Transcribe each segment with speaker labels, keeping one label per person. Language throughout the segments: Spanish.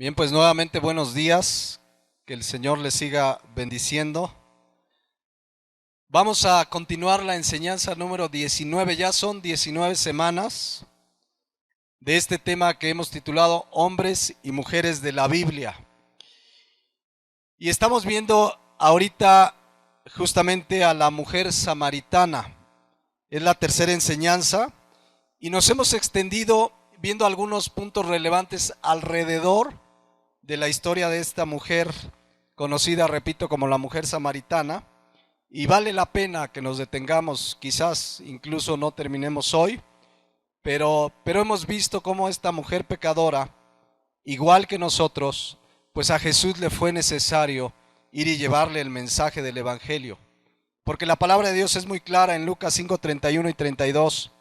Speaker 1: Bien, pues nuevamente buenos días, que el Señor les siga bendiciendo. Vamos a continuar la enseñanza número 19, ya son 19 semanas de este tema que hemos titulado Hombres y Mujeres de la Biblia. Y estamos viendo ahorita justamente a la mujer samaritana, es la tercera enseñanza, y nos hemos extendido viendo algunos puntos relevantes alrededor de la historia de esta mujer, conocida, repito, como la mujer samaritana, y vale la pena que nos detengamos, quizás incluso no terminemos hoy, pero hemos visto cómo esta mujer pecadora, igual que nosotros, pues a Jesús le fue necesario ir y llevarle el mensaje del Evangelio, porque la palabra de Dios es muy clara en Lucas 5:31 y 32,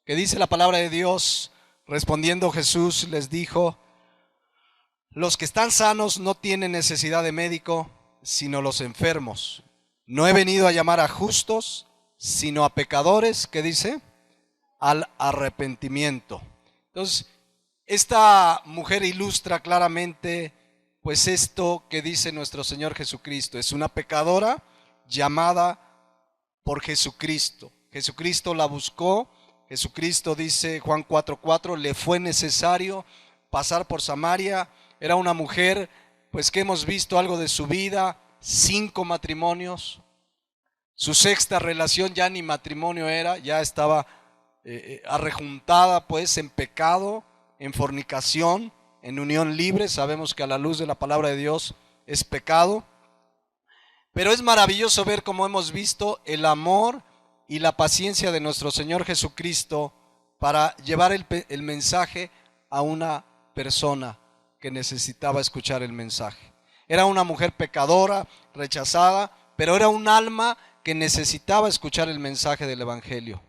Speaker 1: que dice la palabra de Dios: respondiendo Jesús les dijo: los que están sanos no tienen necesidad de médico, sino los enfermos. No he venido a llamar a justos, sino a pecadores, ¿qué dice? Al arrepentimiento. Entonces, esta mujer ilustra claramente, pues esto que dice nuestro Señor Jesucristo. Es una pecadora llamada por Jesucristo. Jesucristo la buscó. Jesucristo, dice Juan 4:4, le fue necesario pasar por Samaria. Era una mujer, pues que hemos visto algo de su vida, 5 matrimonios. Su sexta relación ya ni matrimonio era, ya estaba arrejuntada pues en pecado, en fornicación, en unión libre. Sabemos que a la luz de la palabra de Dios es pecado. Pero es maravilloso ver cómo hemos visto el amor y la paciencia de nuestro Señor Jesucristo para llevar el mensaje a una persona que necesitaba escuchar el mensaje. Era una mujer pecadora, rechazada, pero era un alma que necesitaba escuchar el mensaje del Evangelio.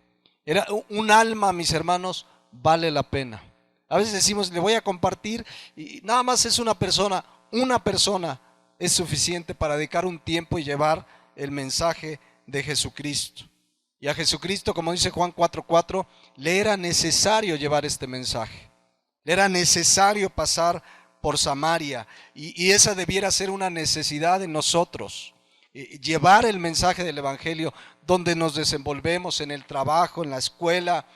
Speaker 1: Era un alma, mis hermanos, vale la pena. A veces decimos, le voy a compartir, y nada más es una persona es suficiente para dedicar un tiempo y llevar el mensaje de Jesucristo. Y a Jesucristo, como dice Juan 4:4, le era necesario llevar este mensaje. Le era necesario pasar por Samaria, y esa debiera ser una necesidad de nosotros, llevar el mensaje del Evangelio donde nos desenvolvemos, en el trabajo, en la escuela,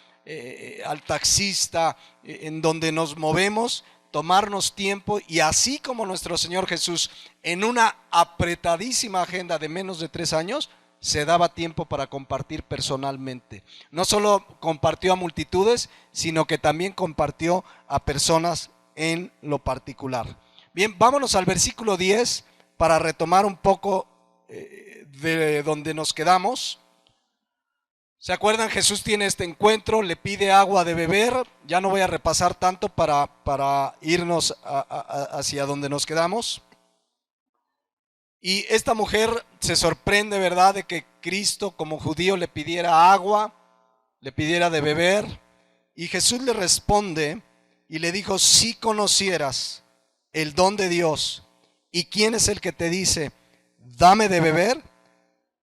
Speaker 1: al taxista, en donde nos movemos, tomarnos tiempo, y así como nuestro Señor Jesús en una apretadísima agenda de menos de 3 años se daba tiempo para compartir personalmente. No solo compartió a multitudes, sino que también compartió a personas en lo particular. Bien, vámonos al versículo 10 para retomar un poco de donde nos quedamos. ¿Se acuerdan? Jesús tiene este encuentro, le pide agua de beber. Ya no voy a repasar tanto para irnos hacia donde nos quedamos. Y esta mujer se sorprende, ¿verdad?, de que Cristo como judío le pidiera agua, le pidiera de beber. Y Jesús le responde y le dijo: si conocieras el don de Dios y quién es el que te dice, dame de beber,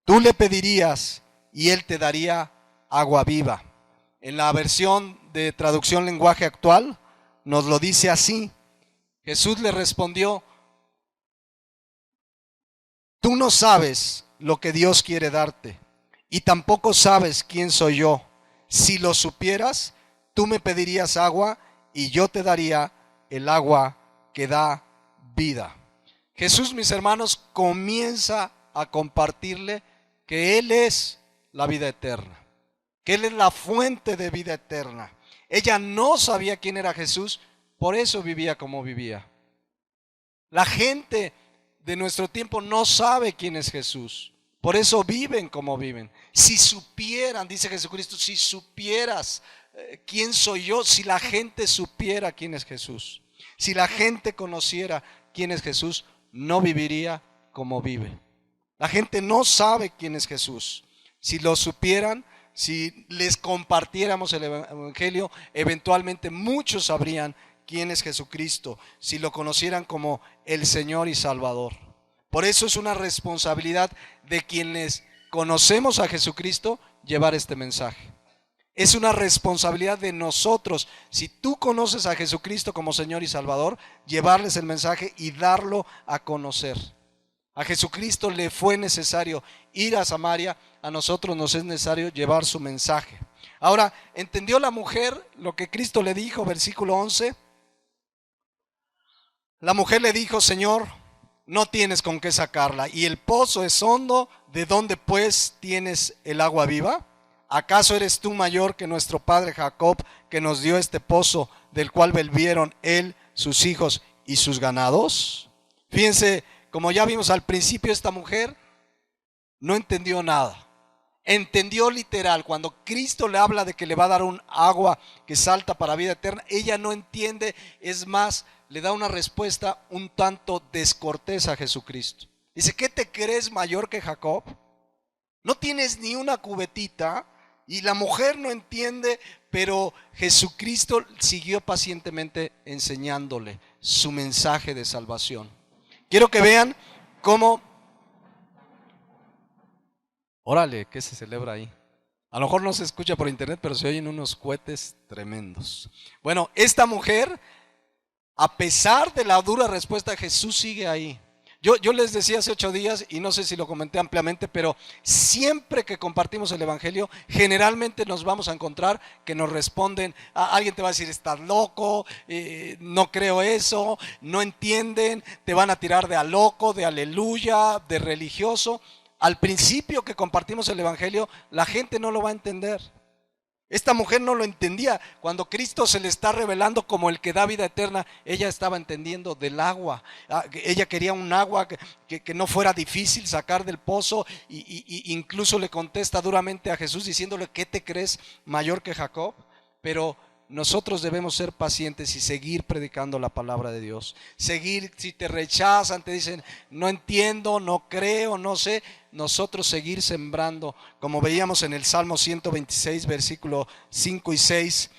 Speaker 1: tú le pedirías y él te daría agua viva. En la versión de traducción lenguaje actual nos lo dice así: Jesús le respondió: tú no sabes lo que Dios quiere darte y tampoco sabes quién soy yo. Si lo supieras, tú me pedirías agua y yo te daría el agua que da vida. Jesús, mis hermanos, comienza a compartirle que Él es la vida eterna, que Él es la fuente de vida eterna. Ella no sabía quién era Jesús, por eso vivía como vivía. La gente de nuestro tiempo no sabe quién es Jesús, por eso viven como viven. Si supieran, dice Jesucristo, si supieras quién soy yo, si la gente supiera quién es Jesús, si la gente conociera quién es Jesús, no viviría como vive. La gente no sabe quién es Jesús. Si lo supieran, si les compartiéramos el Evangelio, eventualmente muchos sabrían quién es Jesucristo, si lo conocieran como el Señor y Salvador. Por eso es una responsabilidad de quienes conocemos a Jesucristo llevar este mensaje. Es una responsabilidad de nosotros, si tú conoces a Jesucristo como Señor y Salvador, llevarles el mensaje y darlo a conocer. A Jesucristo le fue necesario ir a Samaria, a nosotros nos es necesario llevar su mensaje. Ahora, ¿entendió la mujer lo que Cristo le dijo? Versículo 11. La mujer le dijo: Señor, no tienes con qué sacarla, y el pozo es hondo, ¿de dónde pues tienes el agua viva? ¿Acaso eres tú mayor que nuestro padre Jacob, que nos dio este pozo, del cual bebieron él, sus hijos y sus ganados? Fíjense, como ya vimos al principio, esta mujer no entendió nada. Entendió literal, cuando Cristo le habla de que le va a dar un agua que salta para vida eterna, ella no entiende, es más, le da una respuesta un tanto descortés a Jesucristo. Dice: ¿qué te crees mayor que Jacob? No tienes ni una cubetita. Y la mujer no entiende, pero Jesucristo siguió pacientemente enseñándole su mensaje de salvación. Quiero que vean cómo... Órale, ¿qué se celebra ahí? A lo mejor no se escucha por internet, pero se oyen unos cohetes tremendos. Bueno, esta mujer, a pesar de la dura respuesta, Jesús sigue ahí. Yo les decía hace 8 días, y no sé si lo comenté ampliamente, pero siempre que compartimos el Evangelio, generalmente nos vamos a encontrar que nos responden, alguien te va a decir: estás loco, no creo eso, no entienden, te van a tirar de a loco, de aleluya, de religioso. Al principio que compartimos el Evangelio, la gente no lo va a entender. Esta mujer no lo entendía. Cuando Cristo se le está revelando como el que da vida eterna, ella estaba entendiendo del agua. Ella quería un agua que no fuera difícil sacar del pozo, y incluso le contesta duramente a Jesús diciéndole: ¿qué te crees mayor que Jacob? Pero nosotros debemos ser pacientes y seguir predicando la palabra de Dios. Seguir, si te rechazan, te dicen: no entiendo, no creo, no sé, nosotros seguir sembrando, como veíamos en el Salmo 126, versículo 5 y 6,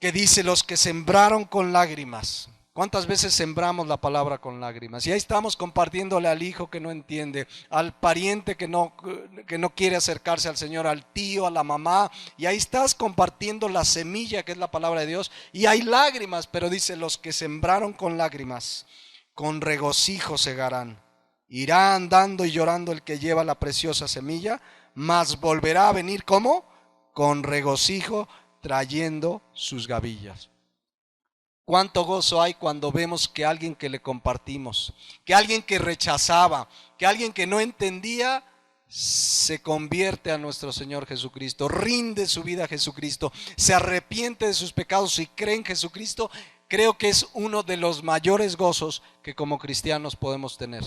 Speaker 1: que dice: los que sembraron con lágrimas. ¿Cuántas veces sembramos la palabra con lágrimas? Y ahí estamos compartiéndole al hijo que no entiende, al pariente que no quiere acercarse al Señor, al tío, a la mamá. Y ahí estás compartiendo la semilla que es la palabra de Dios. Y hay lágrimas, pero dice: los que sembraron con lágrimas, con regocijo segarán. Irá andando y llorando el que lleva la preciosa semilla, mas volverá a venir, ¿cómo? Con regocijo, trayendo sus gavillas. Cuánto gozo hay cuando vemos que alguien que le compartimos, que alguien que rechazaba, que alguien que no entendía, se convierte a nuestro Señor Jesucristo, rinde su vida a Jesucristo, se arrepiente de sus pecados y cree en Jesucristo. Creo que es uno de los mayores gozos que como cristianos podemos tener.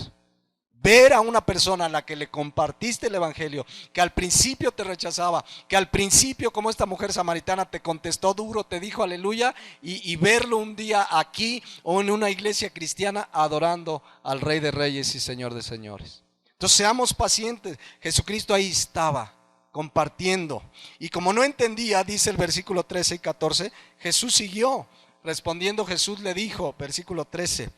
Speaker 1: Ver a una persona a la que le compartiste el Evangelio, que al principio te rechazaba, que al principio, como esta mujer samaritana, te contestó duro, te dijo aleluya, y verlo un día aquí o en una iglesia cristiana adorando al Rey de Reyes y Señor de Señores. Entonces seamos pacientes. Jesucristo ahí estaba compartiendo, y como no entendía, dice el versículo 13 y 14, Jesús siguió. Respondiendo Jesús le dijo, versículo 13: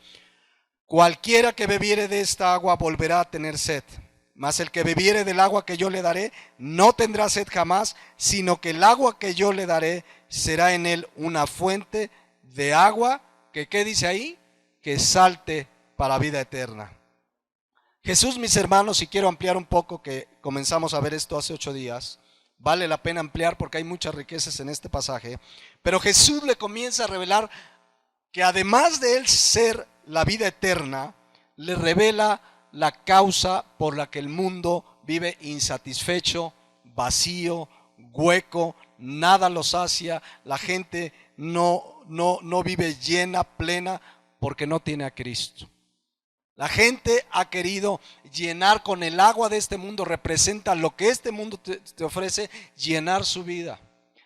Speaker 1: cualquiera que bebiere de esta agua volverá a tener sed, mas el que bebiere del agua que yo le daré no tendrá sed jamás, sino que el agua que yo le daré será en él una fuente de agua que, ¿qué dice ahí? Que salte para vida eterna. Jesús, mis hermanos, y quiero ampliar un poco, que comenzamos a ver esto hace 8 días, vale la pena ampliar porque hay muchas riquezas en este pasaje, pero Jesús le comienza a revelar que además de él ser la vida eterna, le revela la causa por la que el mundo vive insatisfecho, vacío, hueco, nada lo sacia, la gente no vive llena, plena, porque no tiene a Cristo. La gente ha querido llenar con el agua de este mundo, representa lo que este mundo te ofrece, llenar su vida.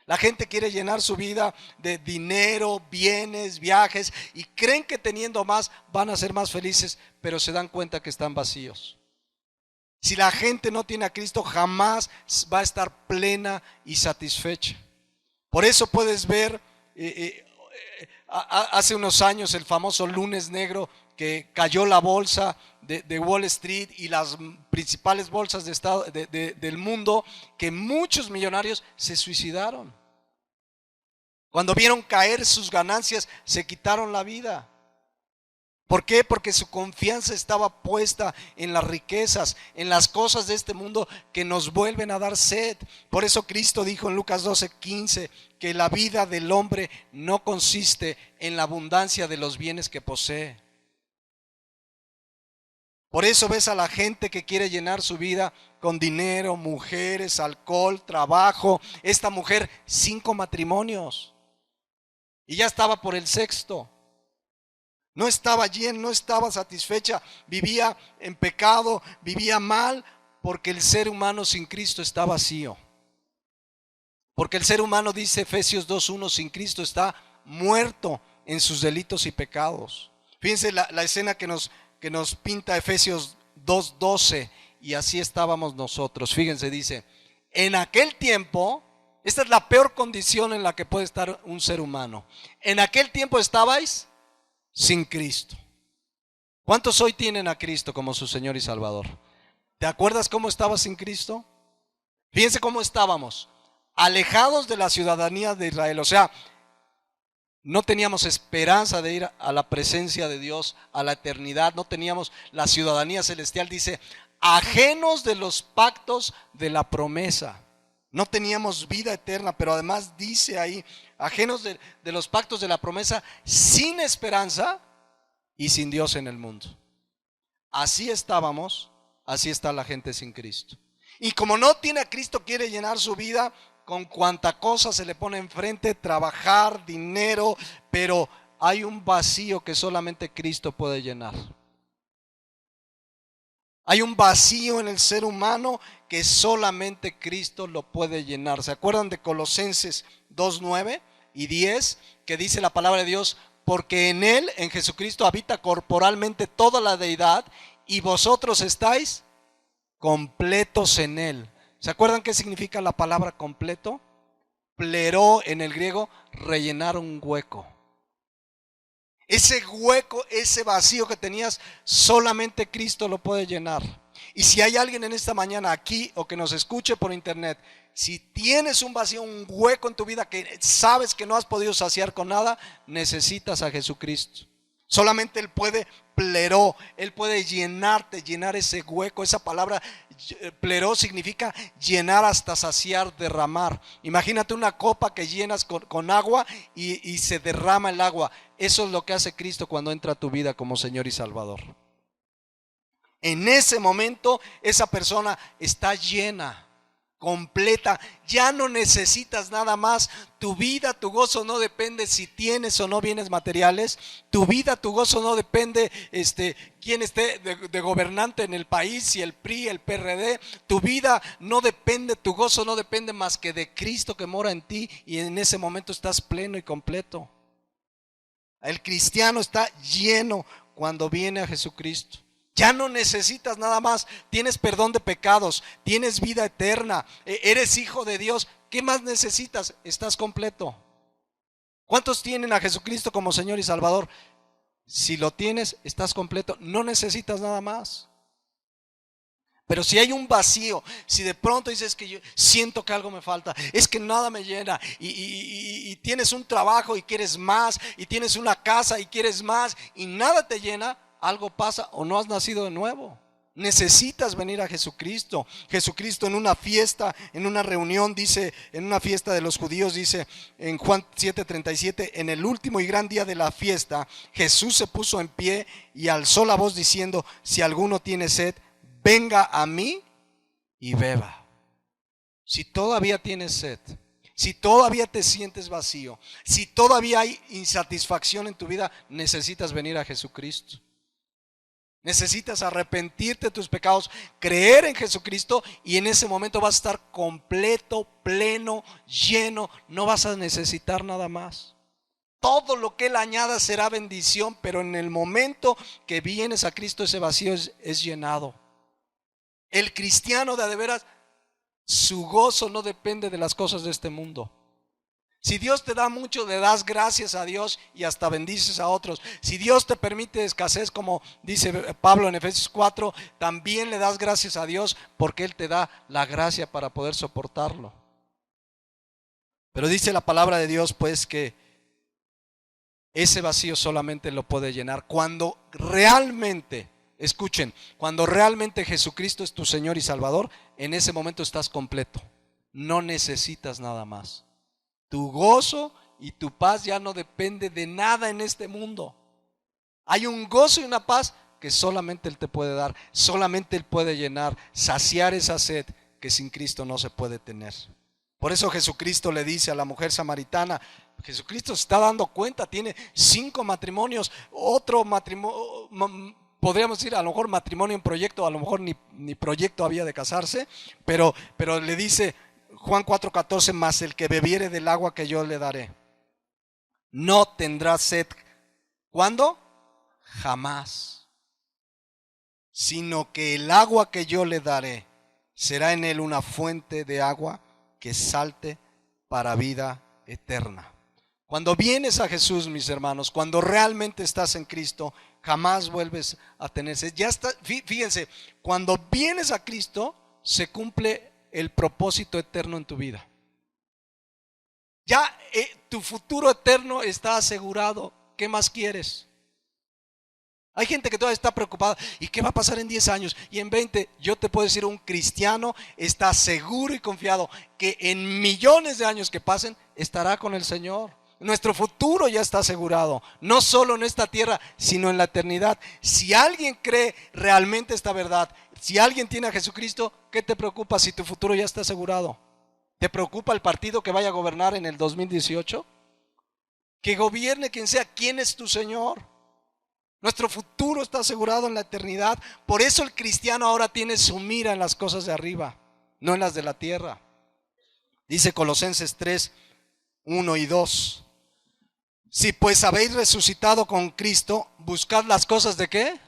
Speaker 1: La gente quiere llenar su vida de dinero, bienes, viajes, y creen que teniendo más van a ser más felices, pero se dan cuenta que están vacíos. Si la gente no tiene a Cristo, jamás va a estar plena y satisfecha. Por eso puedes ver hace unos años el famoso lunes negro, que cayó la bolsa de Wall Street y las principales bolsas del mundo, que muchos millonarios se suicidaron. Cuando vieron caer sus ganancias, se quitaron la vida. ¿Por qué? Porque su confianza estaba puesta en las riquezas, en las cosas de este mundo que nos vuelven a dar sed. Por eso Cristo dijo en Lucas 12:15 que la vida del hombre no consiste en la abundancia de los bienes que posee. Por eso ves a la gente que quiere llenar su vida con dinero, mujeres, alcohol, trabajo. Esta mujer, 5 matrimonios y ya estaba por el sexto. No estaba llena, no estaba satisfecha, vivía en pecado, vivía mal, porque el ser humano sin Cristo está vacío. Porque el ser humano, dice Efesios 2:1, sin Cristo está muerto en sus delitos y pecados. Fíjense la escena que nos pinta Efesios 2:12, y así estábamos nosotros. Fíjense, dice, en aquel tiempo, esta es la peor condición en la que puede estar un ser humano. En aquel tiempo estabais sin Cristo. ¿Cuántos hoy tienen a Cristo como su Señor y Salvador? ¿Te acuerdas cómo estabas sin Cristo? Fíjense cómo estábamos, alejados de la ciudadanía de Israel. O sea, no teníamos esperanza de ir a la presencia de Dios, a la eternidad. No teníamos la ciudadanía celestial. Dice, ajenos de los pactos de la promesa. No teníamos vida eterna, pero además dice ahí, ajenos de los pactos de la promesa, sin esperanza y sin Dios en el mundo. Así estábamos, así está la gente sin Cristo. Y como no tiene a Cristo, quiere llenar su vida con cuanta cosa se le pone enfrente, trabajar, dinero, pero hay un vacío que solamente Cristo puede llenar. Hay un vacío en el ser humano que solamente Cristo lo puede llenar. ¿Se acuerdan de Colosenses 2:9 y 10? Que dice la palabra de Dios, porque en Él, en Jesucristo, habita corporalmente toda la deidad y vosotros estáis completos en Él. ¿Se acuerdan qué significa la palabra completo? Pleró en el griego, rellenar un hueco. Ese hueco, ese vacío que tenías, solamente Cristo lo puede llenar. Y si hay alguien en esta mañana aquí o que nos escuche por internet, si tienes un vacío, un hueco en tu vida que sabes que no has podido saciar con nada, necesitas a Jesucristo. Solamente Él puede pleró, Él puede llenarte, llenar ese hueco. Esa palabra pleró significa llenar hasta saciar, derramar. Imagínate una copa que llenas con agua y se derrama el agua. Eso es lo que hace Cristo cuando entra a tu vida como Señor y Salvador. En ese momento esa persona está llena, completa, ya no necesitas nada más. Tu vida, tu gozo no depende si tienes o no bienes materiales. Tu vida, tu gozo no depende quién esté de gobernante en el país, si el PRI, el PRD. Tu vida no depende, tu gozo no depende más que de Cristo que mora en ti, y en ese momento estás pleno y completo. El cristiano está lleno cuando viene a Jesucristo. Ya no necesitas nada más. Tienes perdón de pecados, tienes vida eterna, eres hijo de Dios. ¿Qué más necesitas? Estás completo. ¿Cuántos tienen a Jesucristo como Señor y Salvador? Si lo tienes, estás completo. No necesitas nada más. Pero si hay un vacío, si de pronto dices que yo siento que algo me falta, es que nada me llena, y tienes un trabajo y quieres más, y tienes una casa y quieres más, y nada te llena, algo pasa, o no has nacido de nuevo. Necesitas venir a Jesucristo. Jesucristo en una fiesta, en una reunión, dice, en una fiesta de los judíos, dice en Juan 7:37, en el último y gran día de la fiesta, Jesús se puso en pie y alzó la voz diciendo, si alguno tiene sed, venga a mí y beba. Si todavía tienes sed, si todavía te sientes vacío, si todavía hay insatisfacción en tu vida, necesitas venir a Jesucristo. Necesitas arrepentirte de tus pecados, creer en Jesucristo, y en ese momento vas a estar completo, pleno, lleno. No vas a necesitar nada más. Todo lo que Él añada será bendición, pero en el momento que vienes a Cristo, ese vacío es llenado. El cristiano de veras, su gozo no depende de las cosas de este mundo. Si Dios te da mucho, le das gracias a Dios y hasta bendices a otros. Si Dios te permite escasez, como dice Pablo en Efesios 4, también le das gracias a Dios porque Él te da la gracia para poder soportarlo. Pero dice la palabra de Dios pues que ese vacío solamente lo puede llenar cuando realmente, escuchen, cuando realmente Jesucristo es tu Señor y Salvador. En ese momento estás completo, no necesitas nada más. Tu gozo y tu paz ya no depende de nada en este mundo. Hay un gozo y una paz que solamente Él te puede dar, solamente Él puede llenar, saciar esa sed que sin Cristo no se puede tener. Por eso Jesucristo le dice a la mujer samaritana, Jesucristo se está dando cuenta, tiene 5 matrimonios, otro matrimonio, podríamos decir a lo mejor matrimonio en proyecto, a lo mejor ni proyecto había de casarse, pero le dice Juan 4:14, mas el que bebiere del agua que yo le daré, no tendrá sed. ¿Cuándo? Jamás. Sino que el agua que yo le daré será en él una fuente de agua que salte para vida eterna. Cuando vienes a Jesús, mis hermanos, cuando realmente estás en Cristo, jamás vuelves a tener sed. Ya está, fíjense, cuando vienes a Cristo, se cumple el propósito eterno en tu vida. Ya tu futuro eterno está asegurado. ¿Qué más quieres? Hay gente que todavía está preocupada. ¿Y qué va a pasar en 10 años? Y en 20, yo te puedo decir, un cristiano está seguro y confiado que en millones de años que pasen, estará con el Señor. Nuestro futuro ya está asegurado, no solo en esta tierra, sino en la eternidad. Si alguien cree realmente esta verdad, si alguien tiene a Jesucristo, ¿qué te preocupa si tu futuro ya está asegurado? ¿Te preocupa el partido que vaya a gobernar en el 2018? Que gobierne quien sea. ¿Quién es tu Señor? Nuestro futuro está asegurado en la eternidad. Por eso el cristiano ahora tiene su mira en las cosas de arriba, no en las de la tierra. Dice Colosenses 3:1 y 2. Si pues habéis resucitado con Cristo, buscad las cosas ¿de qué?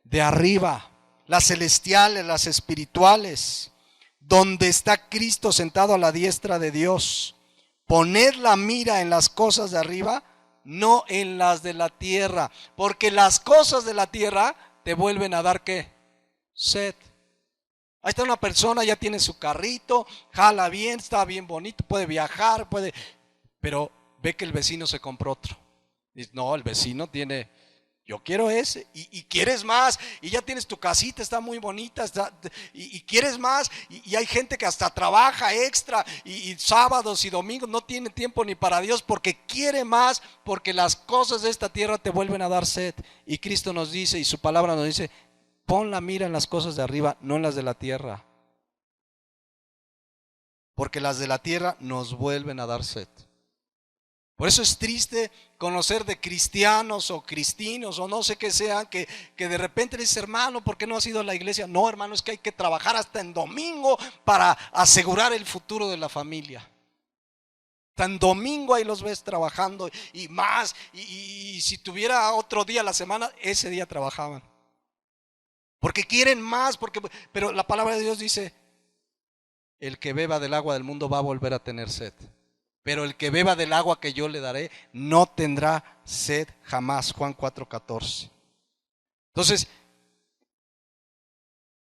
Speaker 1: De arriba, las celestiales, las espirituales, donde está Cristo sentado a la diestra de Dios. Poned la mira en las cosas de arriba, no en las de la tierra, porque las cosas de la tierra te vuelven a dar ¿qué? Sed. Ahí está una persona, ya tiene su carrito, jala bien, está bien bonito, puede viajar, pero ve que el vecino se compró otro. Dice, no, el vecino tiene, yo quiero ese, y quieres más, y ya tienes tu casita, está muy bonita, y quieres más, y hay gente que hasta trabaja extra, y sábados y domingos no tiene tiempo ni para Dios, porque quiere más, porque las cosas de esta tierra te vuelven a dar sed. Y Cristo nos dice, y su palabra nos dice, pon la mira en las cosas de arriba, no en las de la tierra, porque las de la tierra nos vuelven a dar sed. Por eso es triste conocer de cristianos o cristinos o no sé qué sean, que de repente le dices, hermano, ¿por qué no has ido a la iglesia? No, hermano, es que hay que trabajar hasta en domingo para asegurar el futuro de la familia. Hasta en domingo ahí los ves trabajando y más, y si tuviera otro día a la semana, ese día trabajaban. Porque quieren más, pero la palabra de Dios dice, el que beba del agua del mundo va a volver a tener sed. Pero el que beba del agua que yo le daré no tendrá sed jamás. Juan 4:14. Entonces,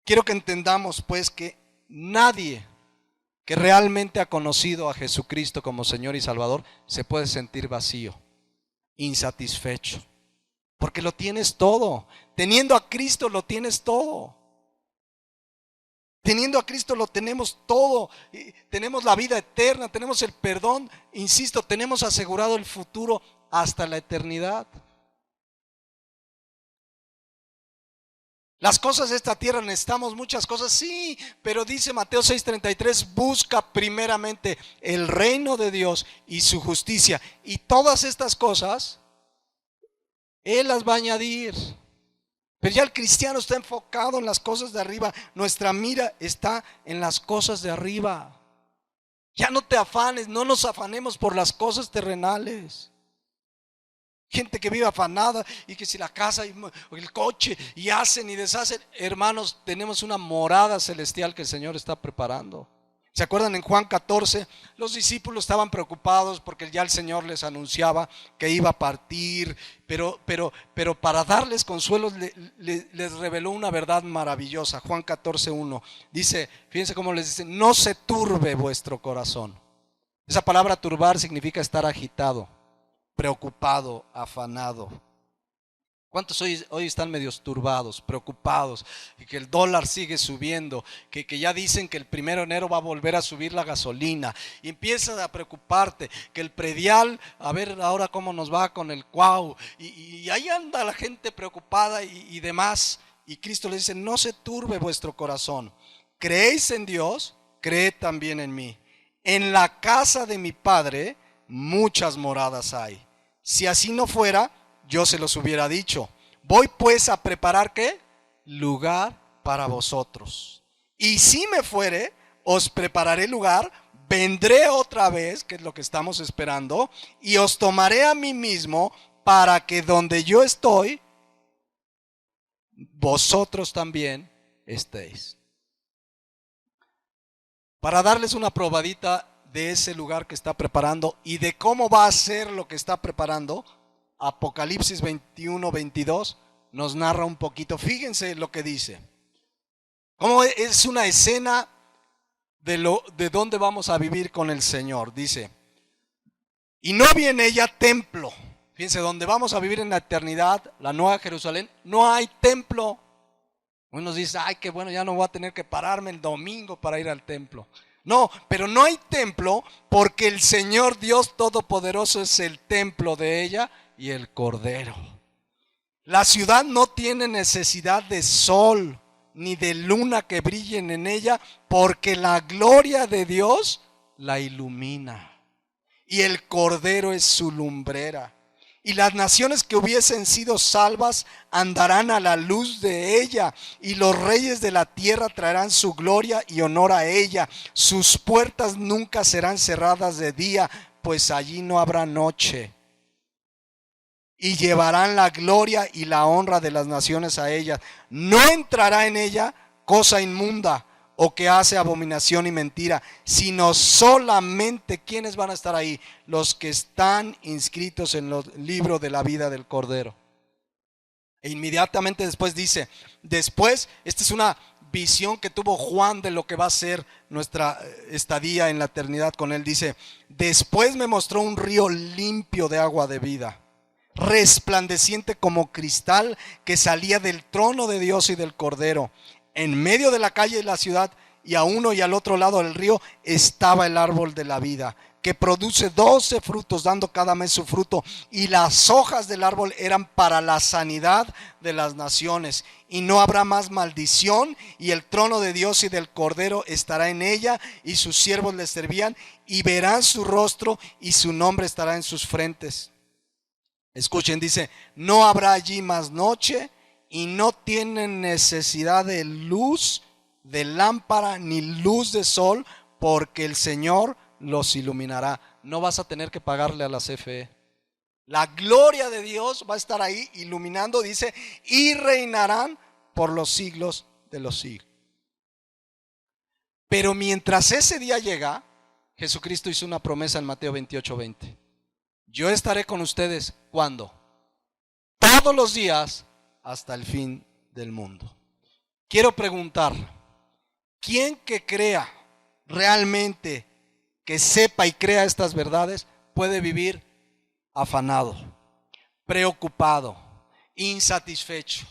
Speaker 1: quiero que entendamos pues que nadie que realmente ha conocido a Jesucristo como Señor y Salvador se puede sentir vacío, insatisfecho, porque lo tienes todo. Teniendo a Cristo lo tienes todo. Teniendo a Cristo lo tenemos todo. Tenemos la vida eterna, tenemos el perdón, insisto, tenemos asegurado el futuro hasta la eternidad. Las cosas de esta tierra, necesitamos muchas cosas, sí, pero dice Mateo 6:33, busca primeramente el reino de Dios y su justicia, y todas estas cosas Él las va a añadir. Pero ya el cristiano está enfocado en las cosas de arriba. Nuestra mira está en las cosas de arriba. Ya no te afanes, no nos afanemos por las cosas terrenales. Gente que vive afanada y que si la casa y el coche y hacen y deshacen. Hermanos, tenemos una morada celestial que el Señor está preparando. ¿Se acuerdan en Juan 14? Los discípulos estaban preocupados porque ya el Señor les anunciaba que iba a partir, pero para darles consuelo les reveló una verdad maravillosa. Juan 14:1 dice, fíjense cómo les dice, no se turbe vuestro corazón. Esa palabra turbar significa estar agitado, preocupado, afanado. ¿Cuántos hoy están medios turbados, preocupados? Y que el dólar sigue subiendo, que ya dicen que el 1 de enero va a volver a subir la gasolina. Y empiezas a preocuparte, que el predial, a ver ahora cómo nos va con el cuau. Y ahí anda la gente preocupada y demás. Y Cristo le dice, no se turbe vuestro corazón. ¿Creéis en Dios? Creed también en mí. En la casa de mi Padre muchas moradas hay. Si así no fuera, yo se los hubiera dicho. Voy pues a preparar ¿qué? Lugar para vosotros. Y si me fuere, os prepararé lugar, vendré otra vez, que es lo que estamos esperando, y os tomaré a mí mismo para que donde yo estoy, vosotros también estéis. Para darles una probadita de ese lugar que está preparando y de cómo va a ser lo que está preparando, Apocalipsis 21-22 nos narra un poquito. Fíjense lo que dice. Cómo es una escena de dónde vamos a vivir con el Señor. Dice, y no vi en ella templo. Fíjense, donde vamos a vivir en la eternidad, la Nueva Jerusalén, no hay templo. Unos dicen, ay, qué bueno, ya no voy a tener que pararme el domingo para ir al templo. No, pero no hay templo porque el Señor Dios Todopoderoso es el templo de ella y el Cordero. La ciudad no tiene necesidad de sol ni de luna que brillen en ella, porque la gloria de Dios la ilumina y el Cordero es su lumbrera. Y las naciones que hubiesen sido salvas andarán a la luz de ella, y los reyes de la tierra traerán su gloria y honor a ella. Sus puertas nunca serán cerradas de día, pues allí no habrá noche. Y llevarán la gloria y la honra de las naciones a ella. No entrará en ella cosa inmunda o que hace abominación y mentira, sino solamente ¿quiénes van a estar ahí? Los que están inscritos en el libro de la vida del Cordero. E inmediatamente después dice, después, esta es una visión que tuvo Juan de lo que va a ser nuestra estadía en la eternidad con él. Dice, después me mostró un río limpio de agua de vida, resplandeciente como cristal, que salía del trono de Dios y del Cordero. En medio de la calle de la ciudad, y a uno y al otro lado del río, estaba el árbol de la vida, que produce 12 frutos, dando cada mes su fruto, y las hojas del árbol eran para la sanidad de las naciones. Y no habrá más maldición, y el trono de Dios y del Cordero estará en ella, y sus siervos le servían, y verán su rostro, y su nombre estará en sus frentes. Escuchen, dice, no habrá allí más noche, y no tienen necesidad de luz de lámpara ni luz de sol, porque el Señor los iluminará. No vas a tener que pagarle a la CFE. La gloria de Dios va a estar ahí iluminando, dice, y reinarán por los siglos de los siglos. Pero mientras ese día llega, Jesucristo hizo una promesa en Mateo 28:20. Yo estaré con ustedes, ¿cuándo? Todos los días hasta el fin del mundo. Quiero preguntar, ¿quién que crea realmente, que sepa y crea estas verdades, puede vivir afanado, preocupado, insatisfecho?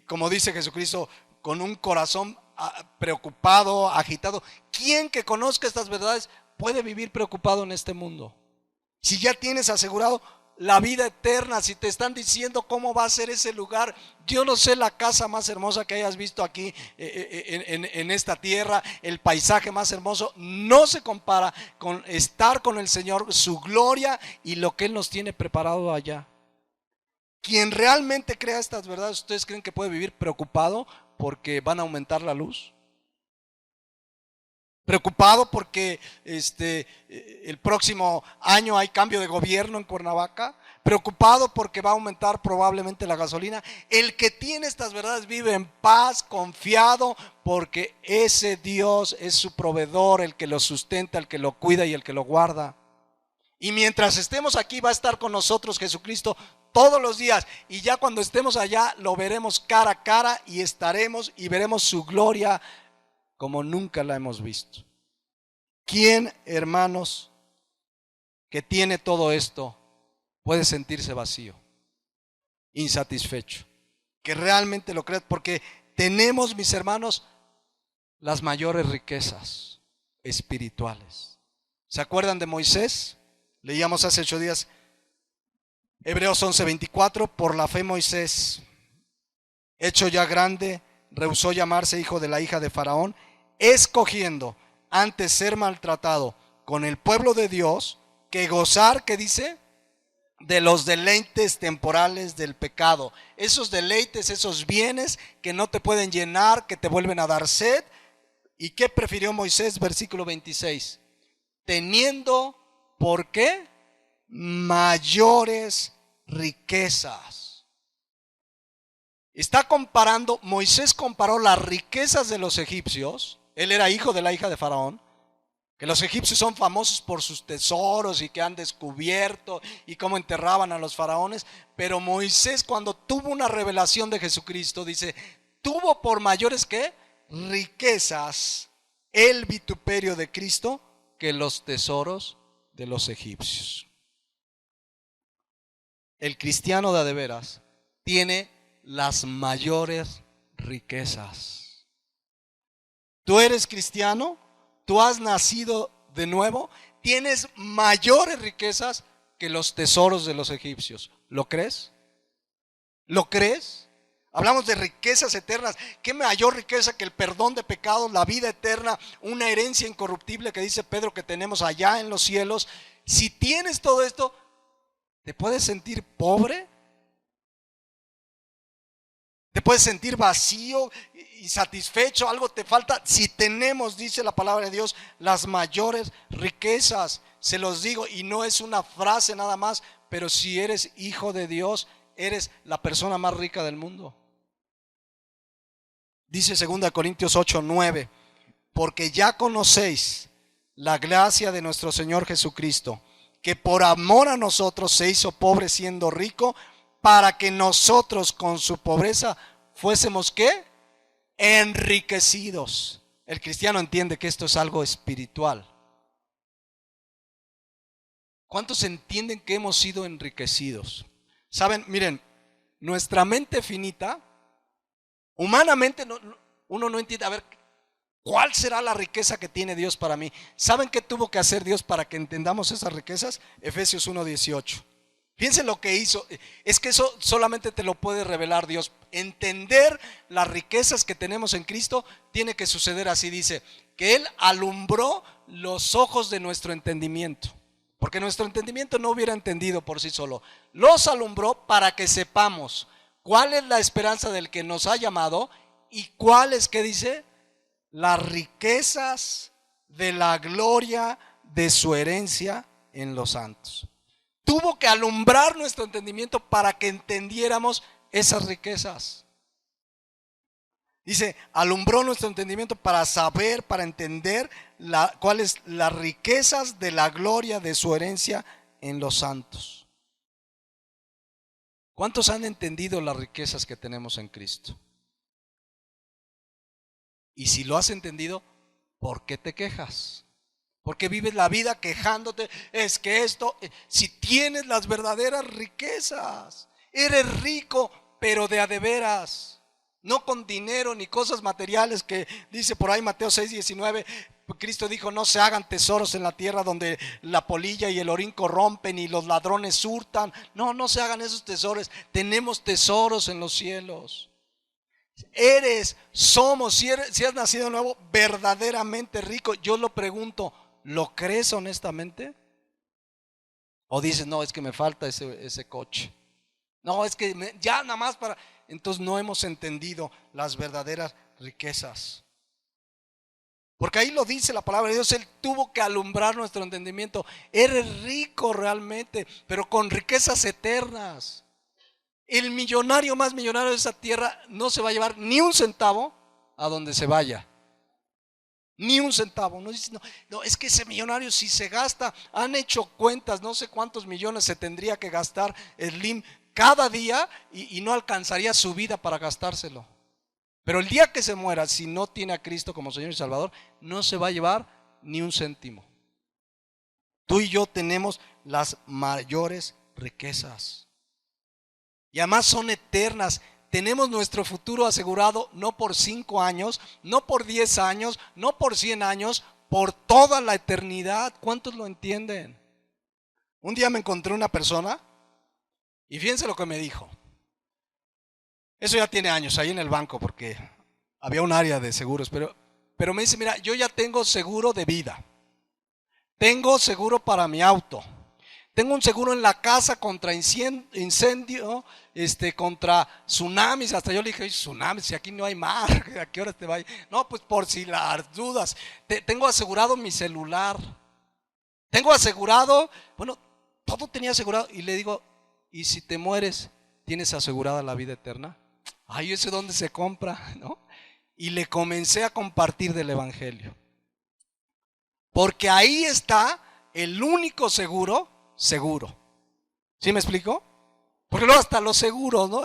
Speaker 1: Como dice Jesucristo, con un corazón preocupado, agitado. ¿Quién que conozca estas verdades puede vivir preocupado en este mundo? Si ya tienes asegurado la vida eterna, si te están diciendo cómo va a ser ese lugar, yo no sé la casa más hermosa que hayas visto aquí en esta tierra, el paisaje más hermoso, no se compara con estar con el Señor, su gloria y lo que Él nos tiene preparado allá. Quien realmente crea estas verdades, ¿ustedes creen que puede vivir preocupado porque van a aumentar la luz? Preocupado porque el próximo año hay cambio de gobierno en Cuernavaca. preocupado porque va a aumentar probablemente la gasolina. El que tiene estas verdades vive en paz, confiado, porque ese Dios es su proveedor, el que lo sustenta, el que lo cuida y el que lo guarda. Y mientras estemos aquí va a estar con nosotros Jesucristo todos los días. Y ya cuando estemos allá lo veremos cara a cara y estaremos y veremos su gloria como nunca la hemos visto. ¿Quién, hermanos, que tiene todo esto puede sentirse vacío, insatisfecho? Que realmente lo creas, porque tenemos, mis hermanos, las mayores riquezas espirituales. ¿Se acuerdan de Moisés? Leíamos hace 8 días, Hebreos 11:24, por la fe Moisés, hecho ya grande, rehusó llamarse hijo de la hija de Faraón, escogiendo antes ser maltratado con el pueblo de Dios que gozar, ¿qué dice? De los deleites temporales del pecado. Esos deleites, esos bienes que no te pueden llenar, que te vuelven a dar sed. ¿Y qué prefirió Moisés? Versículo 26. Teniendo, ¿por qué? Mayores riquezas. Está comparando, Moisés comparó las riquezas de los egipcios. Él era hijo de la hija de Faraón. Que los egipcios son famosos por sus tesoros y que han descubierto y cómo enterraban a los faraones. Pero Moisés, cuando tuvo una revelación de Jesucristo, dice, tuvo por mayores que riquezas el vituperio de Cristo que los tesoros de los egipcios. El cristiano de veras tiene las mayores riquezas. ¿Tú eres cristiano? ¿Tú has nacido de nuevo? Tienes mayores riquezas que los tesoros de los egipcios. ¿Lo crees? ¿Lo crees? Hablamos de riquezas eternas. ¿Qué mayor riqueza que el perdón de pecados, la vida eterna, una herencia incorruptible que dice Pedro que tenemos allá en los cielos? Si tienes todo esto, ¿te puedes sentir pobre? ¿Te puedes sentir vacío, insatisfecho? ¿Algo te falta? Si tenemos, dice la palabra de Dios, las mayores riquezas. Se los digo y no es una frase nada más, pero si eres hijo de Dios, eres la persona más rica del mundo. Dice 2 Corintios 8:9, porque ya conocéis la gracia de nuestro Señor Jesucristo, que por amor a nosotros se hizo pobre siendo rico, para que nosotros con su pobreza fuésemos ¿qué? Enriquecidos. El cristiano entiende que esto es algo espiritual. ¿Cuántos entienden que hemos sido enriquecidos? Saben, miren, nuestra mente finita, humanamente uno no entiende, a ver, ¿cuál será la riqueza que tiene Dios para mí? ¿Saben qué tuvo que hacer Dios para que entendamos esas riquezas? Efesios 1:18. Fíjense lo que hizo. Es que eso solamente te lo puede revelar Dios. Entender las riquezas que tenemos en Cristo tiene que suceder así. Dice que Él alumbró los ojos de nuestro entendimiento, porque nuestro entendimiento no hubiera entendido por sí solo. Los alumbró para que sepamos cuál es la esperanza del que nos ha llamado y cuál es, ¿qué dice? Las riquezas de la gloria de su herencia en los santos. Tuvo que alumbrar nuestro entendimiento para que entendiéramos esas riquezas. Dice, alumbró nuestro entendimiento para saber, para entender cuáles las riquezas de la gloria de su herencia en los santos. ¿Cuántos han entendido las riquezas que tenemos en Cristo? Y si lo has entendido, ¿por qué te quejas? Porque vives la vida quejándote. Es que esto, si tienes las verdaderas riquezas, eres rico, pero de a de veras, no con dinero ni cosas materiales que dice por ahí Mateo 6:19. Cristo dijo, no se hagan tesoros en la tierra donde la polilla y el orín corrompen y los ladrones hurtan. No se hagan esos tesoros. Tenemos tesoros en los cielos. Somos, si has nacido de nuevo, verdaderamente rico. Yo lo pregunto, ¿lo crees honestamente? O dices, no, es que me falta ese coche. No, es que ya nada más para... Entonces no hemos entendido las verdaderas riquezas. Porque ahí lo dice la palabra de Dios, Él tuvo que alumbrar nuestro entendimiento. Eres rico realmente, pero con riquezas eternas. El millonario más millonario de esa tierra no se va a llevar ni un centavo a donde se vaya. Ni un centavo. No, no, es que ese millonario si se gasta, han hecho cuentas, no sé cuántos millones se tendría que gastar Slim cada día y no alcanzaría su vida para gastárselo. Pero el día que se muera, si no tiene a Cristo como Señor y Salvador, no se va a llevar ni un céntimo. Tú y yo tenemos las mayores riquezas. Y además son eternas. Tenemos nuestro futuro asegurado no por 5 años, no por 10 años, no por 100 años, por toda la eternidad. ¿Cuántos lo entienden? Un día me encontré una persona y fíjense lo que me dijo. Eso ya tiene años ahí en el banco porque había un área de seguros, pero me dice, mira, yo ya tengo seguro de vida, tengo seguro para mi auto, tengo un seguro en la casa contra incendio, contra tsunamis. Hasta yo le dije, tsunamis, si aquí no hay mar, ¿a qué horas te va? No, pues por si las dudas, tengo asegurado mi celular, tengo asegurado, bueno, todo tenía asegurado. Y le digo, ¿y si te mueres, tienes asegurada la vida eterna? Ay, ¿ese dónde se compra? ¿No? Y le comencé a compartir del evangelio. Porque ahí está el único seguro. ¿Sí me explico? Porque luego hasta los seguros, ¿no?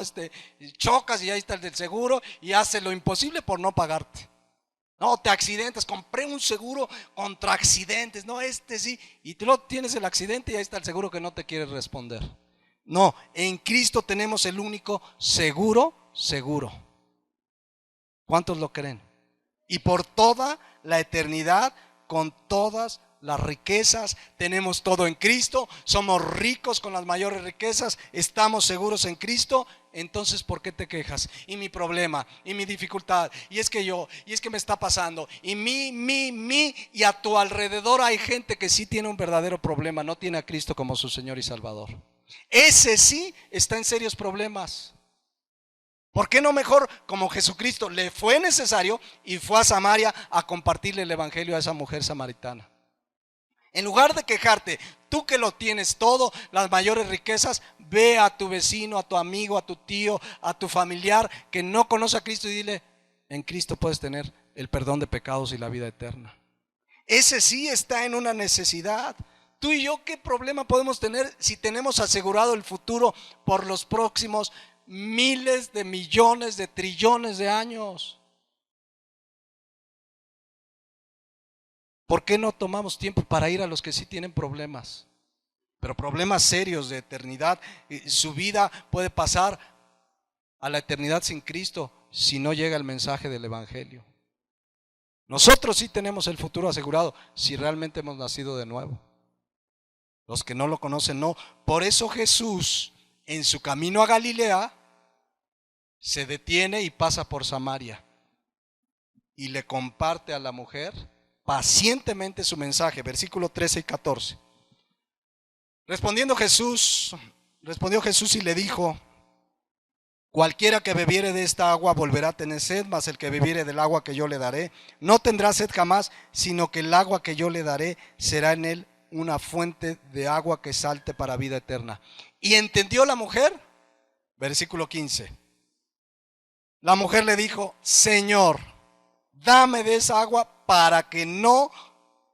Speaker 1: Chocas y ahí está el del seguro y hace lo imposible por no pagarte. No, te accidentas, compré un seguro contra accidentes, no, sí, y tú tienes el accidente y ahí está el seguro que no te quiere responder. No, en Cristo tenemos el único seguro. ¿Cuántos lo creen? Y por toda la eternidad, con todas las riquezas, tenemos todo en Cristo, somos ricos con las mayores riquezas, estamos seguros en Cristo. Entonces, ¿por qué te quejas? Y mi problema, y mi dificultad, y es que y es que me está pasando, y y a tu alrededor hay gente que sí tiene un verdadero problema, no tiene a Cristo como su Señor y Salvador. Ese sí está en serios problemas. ¿Por qué no mejor como Jesucristo le fue necesario y fue a Samaria a compartirle el evangelio a esa mujer samaritana? En lugar de quejarte, tú que lo tienes todo, las mayores riquezas, ve a tu vecino, a tu amigo, a tu tío, a tu familiar que no conoce a Cristo y dile, en Cristo puedes tener el perdón de pecados y la vida eterna. Ese sí está en una necesidad. Tú y yo, ¿qué problema podemos tener si tenemos asegurado el futuro por los próximos miles de millones de trillones de años? ¿Por qué no tomamos tiempo para ir a los que sí tienen problemas? Pero problemas serios de eternidad. Su vida puede pasar a la eternidad sin Cristo si no llega el mensaje del evangelio. Nosotros sí tenemos el futuro asegurado si realmente hemos nacido de nuevo. Los que no lo conocen no. Por eso Jesús en su camino a Galilea se detiene y pasa por Samaria y le comparte a la mujer pacientemente su mensaje. Versículo 13 y 14. Respondió Jesús y le dijo, cualquiera que bebiere de esta agua volverá a tener sed, mas el que bebiere del agua que yo le daré no tendrá sed jamás, sino que el agua que yo le daré será en él una fuente de agua que salte para vida eterna. ¿Y entendió la mujer? Versículo 15. La mujer le dijo, Señor, dame de esa agua para que no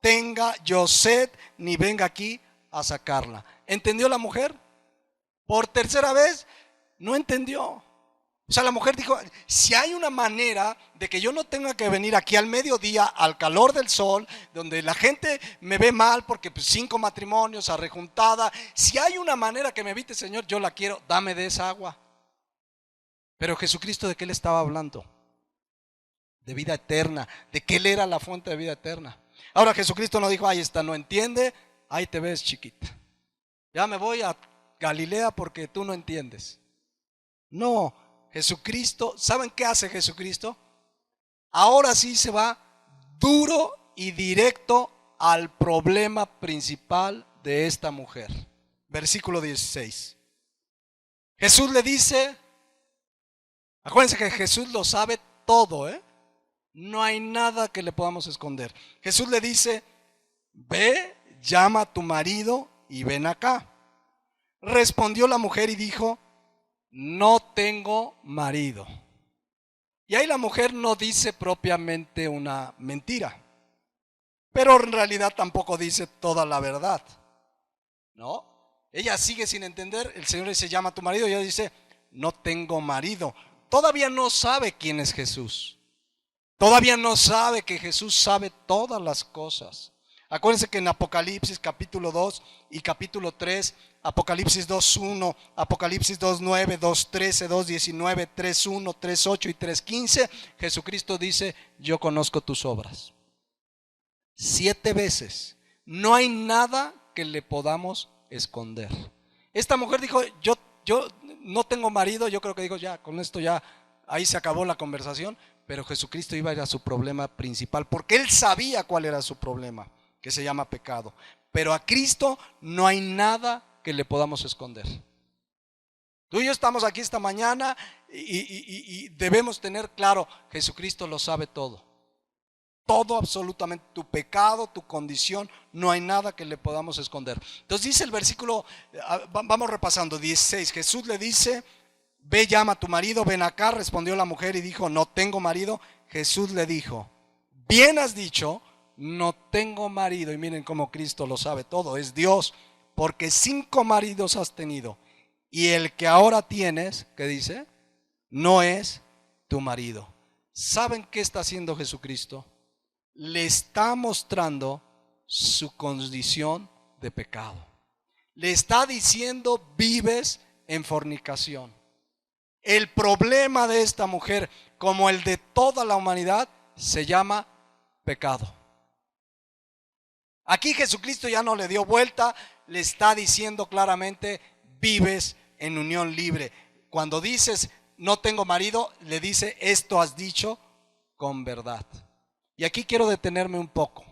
Speaker 1: tenga yo sed ni venga aquí a sacarla. ¿Entendió la mujer? Por tercera vez, no entendió. O sea, la mujer dijo, si hay una manera de que yo no tenga que venir aquí al mediodía, al calor del sol, donde la gente me ve mal porque 5 matrimonios arrejuntada, si hay una manera que me evite, Señor, yo la quiero, dame de esa agua. Pero Jesucristo, ¿de qué le estaba hablando? De vida eterna, de que Él era la fuente de vida eterna. Ahora Jesucristo no dijo, ahí está, no entiende, ahí te ves chiquita, ya me voy a Galilea porque tú no entiendes. No, Jesucristo, ¿saben qué hace Jesucristo? Ahora sí se va duro y directo al problema principal de esta mujer. Versículo 16. Jesús le dice, acuérdense que Jesús lo sabe todo, No hay nada que le podamos esconder. Jesús le dice, ve, llama a tu marido y ven acá. Respondió la mujer y dijo, no tengo marido. Y ahí la mujer no dice propiamente una mentira, pero en realidad tampoco dice toda la verdad, ¿no? Ella sigue sin entender. El Señor dice, llama a tu marido, y ella dice, no tengo marido. Todavía no sabe quién es Jesús. Todavía no sabe que Jesús sabe todas las cosas. Acuérdense que en Apocalipsis capítulo 2 y capítulo 3, Apocalipsis 2.1, Apocalipsis 2.9, 2.13, 2.19, 3.1, 3.8 y 3.15, Jesucristo dice, yo conozco tus obras. 7 veces. No hay nada que le podamos esconder. Esta mujer dijo, yo no tengo marido. Yo creo que dijo, ya, con esto ya, ahí se acabó la conversación. Pero Jesucristo iba a ir a su problema principal, porque Él sabía cuál era su problema, que se llama pecado. Pero a Cristo no hay nada que le podamos esconder. Tú y yo estamos aquí esta mañana y debemos tener claro, Jesucristo lo sabe todo. Todo, absolutamente, tu pecado, tu condición, no hay nada que le podamos esconder. Entonces dice el versículo, vamos repasando, 16, Jesús le dice, ve, llama a tu marido, ven acá. Respondió la mujer y dijo, no tengo marido. Jesús le dijo, bien has dicho, no tengo marido. Y miren cómo Cristo lo sabe todo, es Dios, porque 5 maridos has tenido, y el que ahora tienes, ¿qué dice? No es tu marido. ¿Saben qué está haciendo Jesucristo? Le está mostrando su condición de pecado. Le está diciendo, vives en fornicación. El problema de esta mujer, como el de toda la humanidad, se llama pecado. Aquí Jesucristo ya no le dio vuelta, le está diciendo claramente, vives en unión libre. Cuando dices, no tengo marido, le dice, esto has dicho con verdad. Y aquí quiero detenerme un poco,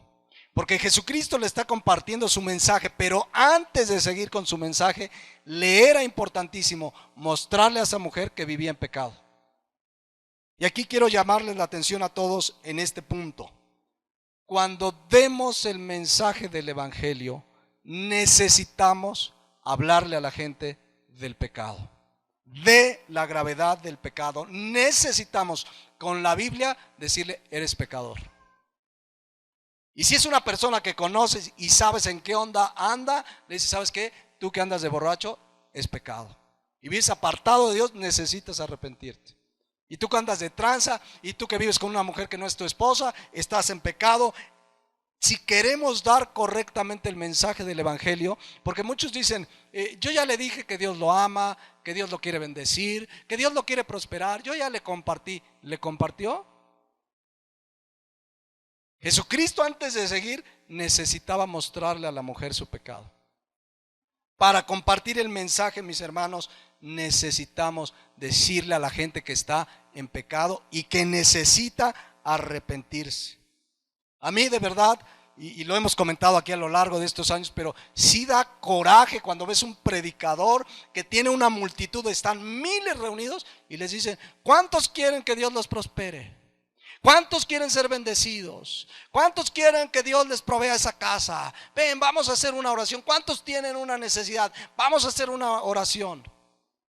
Speaker 1: porque Jesucristo le está compartiendo su mensaje, pero antes de seguir con su mensaje, le era importantísimo mostrarle a esa mujer que vivía en pecado. Y aquí quiero llamarles la atención a todos en este punto. Cuando demos el mensaje del Evangelio, necesitamos hablarle a la gente del pecado, de la gravedad del pecado. Necesitamos con la Biblia decirle, eres pecador. Y si es una persona que conoces y sabes en qué onda anda, le dices, ¿sabes qué? Tú que andas de borracho, es pecado. Y vives apartado de Dios, necesitas arrepentirte. Y tú que andas de tranza, y tú que vives con una mujer que no es tu esposa, estás en pecado. Si queremos dar correctamente el mensaje del Evangelio, porque muchos dicen, yo ya le dije que Dios lo ama, que Dios lo quiere bendecir, que Dios lo quiere prosperar, yo ya le compartí. ¿Le compartió? Jesucristo, antes de seguir, necesitaba mostrarle a la mujer su pecado. Para compartir el mensaje, mis hermanos, necesitamos decirle a la gente que está en pecado y que necesita arrepentirse. A mí, de verdad, y lo hemos comentado aquí a lo largo de estos años, pero sí da coraje cuando ves un predicador que tiene una multitud, están miles reunidos y les dicen, ¿cuántos quieren que Dios los prospere? ¿Cuántos quieren ser bendecidos? ¿Cuántos quieren que Dios les provea esa casa? Ven, vamos a hacer una oración. ¿Cuántos tienen una necesidad? Vamos a hacer una oración.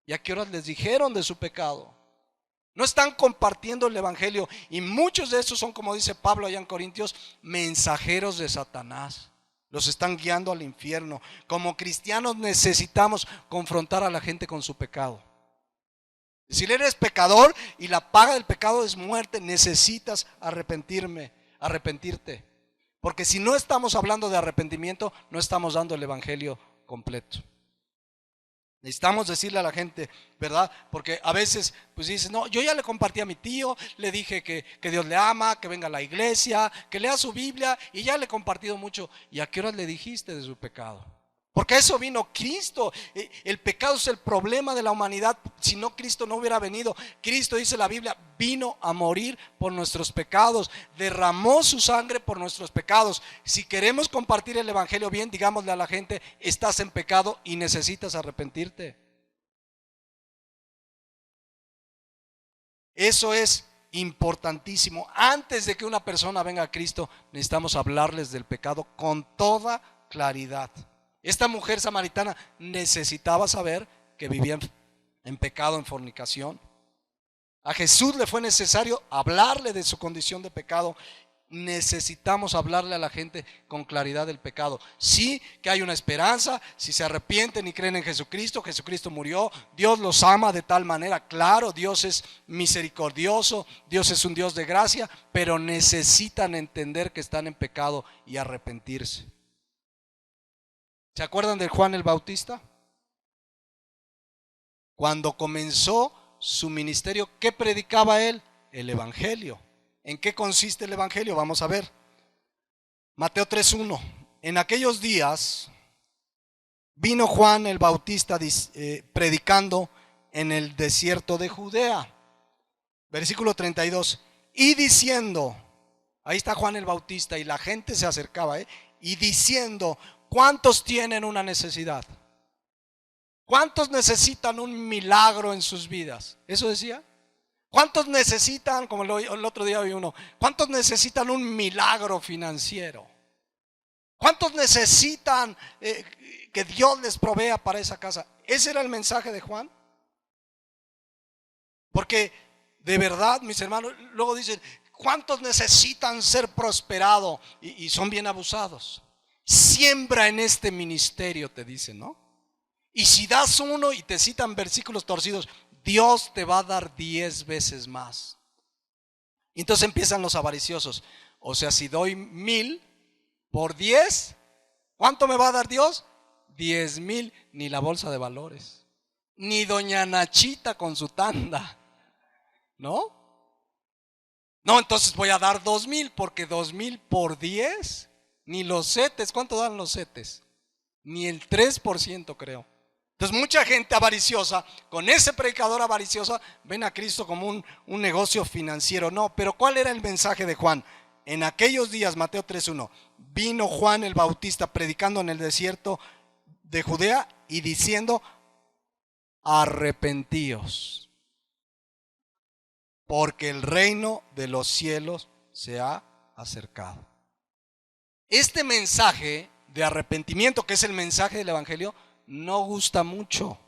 Speaker 1: ¿Y a qué horas les dijeron de su pecado? No están compartiendo el Evangelio. Y muchos de esos son, como dice Pablo allá en Corintios, mensajeros de Satanás. Los están guiando al infierno. Como cristianos necesitamos confrontar a la gente con su pecado. Si eres pecador y la paga del pecado es muerte, necesitas arrepentirte. Porque si no estamos hablando de arrepentimiento, no estamos dando el Evangelio completo. Necesitamos decirle a la gente, ¿verdad? Porque a veces pues dices, no, yo ya le compartí a mi tío, le dije que Dios le ama, que venga a la iglesia, que lea su Biblia, y ya le he compartido mucho. ¿Y a qué horas le dijiste de su pecado? Porque a eso vino Cristo. El pecado es el problema de la humanidad. Si no, Cristo no hubiera venido. Cristo, dice la Biblia, vino a morir por nuestros pecados, derramó su sangre por nuestros pecados. Si queremos compartir el Evangelio bien, digámosle a la gente, estás en pecado y necesitas arrepentirte. Eso es importantísimo. Antes de que una persona venga a Cristo, necesitamos hablarles del pecado con toda claridad. Esta mujer samaritana necesitaba saber que vivían en pecado, en fornicación. A Jesús le fue necesario hablarle de su condición de pecado. Necesitamos hablarle a la gente con claridad del pecado. Sí, que hay una esperanza, si se arrepienten y creen en Jesucristo, Jesucristo murió, Dios los ama de tal manera. Claro, Dios es misericordioso, Dios es un Dios de gracia, pero necesitan entender que están en pecado y arrepentirse. ¿Se acuerdan de Juan el Bautista? Cuando comenzó su ministerio, ¿qué predicaba él? El evangelio. ¿En qué consiste el evangelio? Vamos a ver. Mateo 3:1. En aquellos días vino Juan el Bautista predicando en el desierto de Judea. Versículo 32. Y diciendo, ahí está Juan el Bautista y la gente se acercaba, y diciendo, ¿cuántos tienen una necesidad? ¿Cuántos necesitan un milagro en sus vidas? ¿Eso decía? ¿Cuántos necesitan, como el otro día vi uno, cuántos necesitan un milagro financiero? ¿Cuántos necesitan que Dios les provea para esa casa? Ese era el mensaje de Juan. Porque de verdad, mis hermanos, luego dicen, ¿cuántos necesitan ser prosperados? Y son bien abusados. Siembra en este ministerio, te dicen, ¿no? Y si das uno y te citan versículos torcidos, Dios te va a dar 10 veces más. Y entonces empiezan los avariciosos. O sea, si doy 1000 por 10, ¿cuánto me va a dar Dios? 10,000. Ni la bolsa de valores, ni doña Nachita con su tanda, ¿no? No, entonces voy a dar 2,000, porque 2,000 por 10, ni los setes. ¿Cuánto dan los setes? Ni el 3%, creo. Entonces mucha gente avariciosa, con ese predicador avaricioso, ven a Cristo como un negocio financiero. No, pero ¿cuál era el mensaje de Juan? En aquellos días, Mateo 3:1, vino Juan el Bautista predicando en el desierto de Judea y diciendo, arrepentíos, porque el reino de los cielos se ha acercado. Este mensaje de arrepentimiento, que es el mensaje del evangelio, no gusta mucho,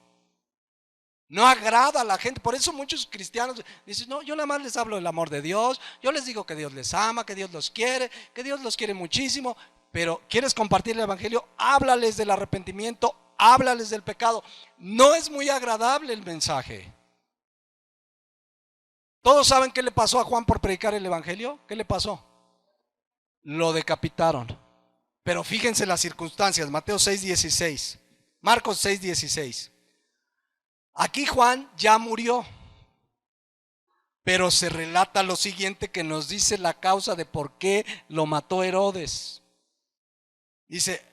Speaker 1: no agrada a la gente. Por eso muchos cristianos dicen, no, yo nada más les hablo del amor de Dios, yo les digo que Dios les ama, que Dios los quiere muchísimo. Pero ¿quieres compartir el evangelio? Háblales del arrepentimiento, háblales del pecado. No es muy agradable el mensaje. ¿Todos saben qué le pasó a Juan por predicar el evangelio? ¿Qué le pasó? Lo decapitaron. Pero fíjense las circunstancias. Mateo 6:16, Marcos 6:16. Aquí Juan ya murió, pero se relata lo siguiente que nos dice la causa de por qué lo mató Herodes. Dice,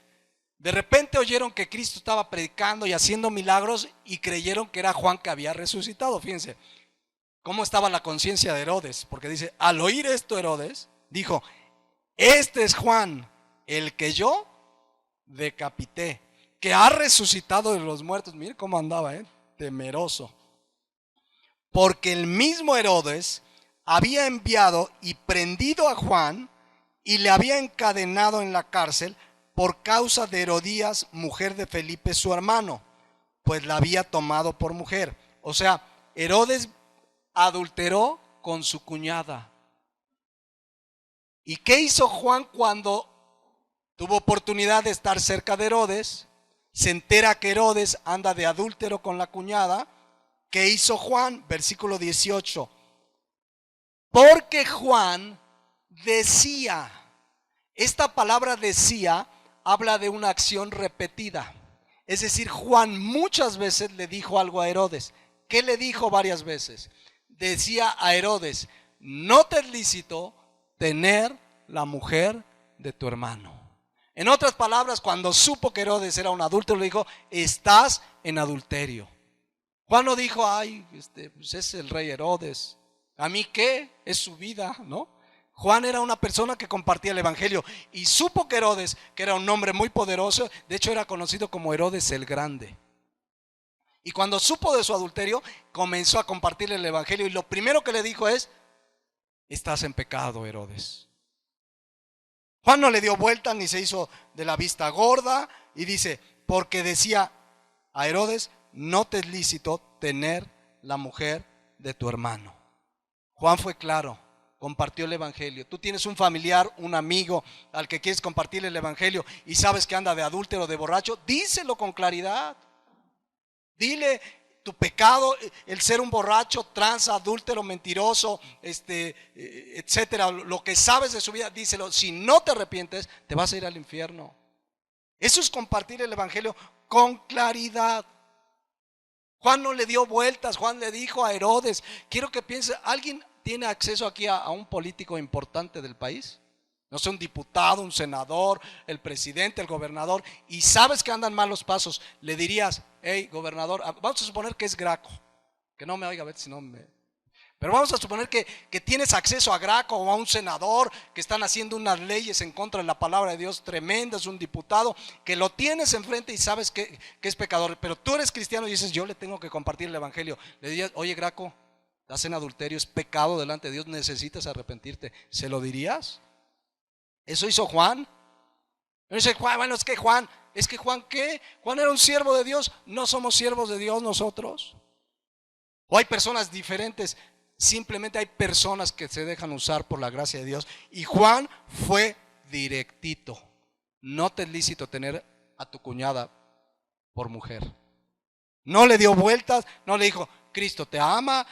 Speaker 1: de repente oyeron que Cristo estaba predicando y haciendo milagros y creyeron que era Juan que había resucitado. Fíjense cómo estaba la conciencia de Herodes, porque dice, al oír esto Herodes dijo, este es Juan, el que yo decapité, que ha resucitado de los muertos. Mire cómo andaba, temeroso. Porque el mismo Herodes había enviado y prendido a Juan y le había encadenado en la cárcel por causa de Herodías, mujer de Felipe su hermano, pues la había tomado por mujer. O sea, Herodes adulteró con su cuñada. ¿Y qué hizo Juan cuando tuvo oportunidad de estar cerca de Herodes? Se entera que Herodes anda de adúltero con la cuñada. ¿Qué hizo Juan? Versículo 18. Porque Juan decía, esta palabra decía habla de una acción repetida. Es decir, Juan muchas veces le dijo algo a Herodes. ¿Qué le dijo varias veces? Decía a Herodes, no te es lícito tener la mujer de tu hermano. En otras palabras, cuando supo que Herodes era un adúltero, le dijo, estás en adulterio. Juan no dijo, ay, pues es el rey Herodes, ¿a mí qué? Es su vida, ¿no? Juan era una persona que compartía el evangelio y supo que Herodes, que era un hombre muy poderoso, de hecho era conocido como Herodes el Grande. Y cuando supo de su adulterio, comenzó a compartir el evangelio y lo primero que le dijo es, estás en pecado, Herodes. Juan no le dio vuelta ni se hizo de la vista gorda y dice, porque decía a Herodes, no te es lícito tener la mujer de tu hermano. Juan fue claro, compartió el evangelio. Tú tienes un familiar, un amigo al que quieres compartir el evangelio y sabes que anda de adúltero, de borracho, díselo con claridad. Dile tu pecado, el ser un borracho, tranza, adúltero, mentiroso, etcétera, lo que sabes de su vida, díselo. Si no te arrepientes, te vas a ir al infierno. Eso es compartir el evangelio con claridad. Juan no le dio vueltas. Juan le dijo a Herodes, quiero que piense, ¿alguien tiene acceso aquí a un político importante del país? No sé, un diputado, un senador, el presidente, el gobernador, y sabes que andan malos pasos, le dirías, hey, gobernador, vamos a suponer que es Graco, que no me oiga, a ver si no me... Pero vamos a suponer que tienes acceso a Graco o a un senador que están haciendo unas leyes en contra de la palabra de Dios tremendas, un diputado que lo tienes enfrente y sabes que es pecador, pero tú eres cristiano y dices, yo le tengo que compartir el evangelio. Le dirías, oye, Graco, estás en adulterio, es pecado delante de Dios, necesitas arrepentirte. ¿Se lo dirías? Eso hizo Juan. No dice Juan, bueno, es que Juan, ¿qué? Juan era un siervo de Dios. No somos siervos de Dios nosotros. O hay personas diferentes. Simplemente hay personas que se dejan usar por la gracia de Dios. Y Juan fue directito. No te es lícito tener a tu cuñada por mujer. No le dio vueltas, no le dijo, Cristo te ama,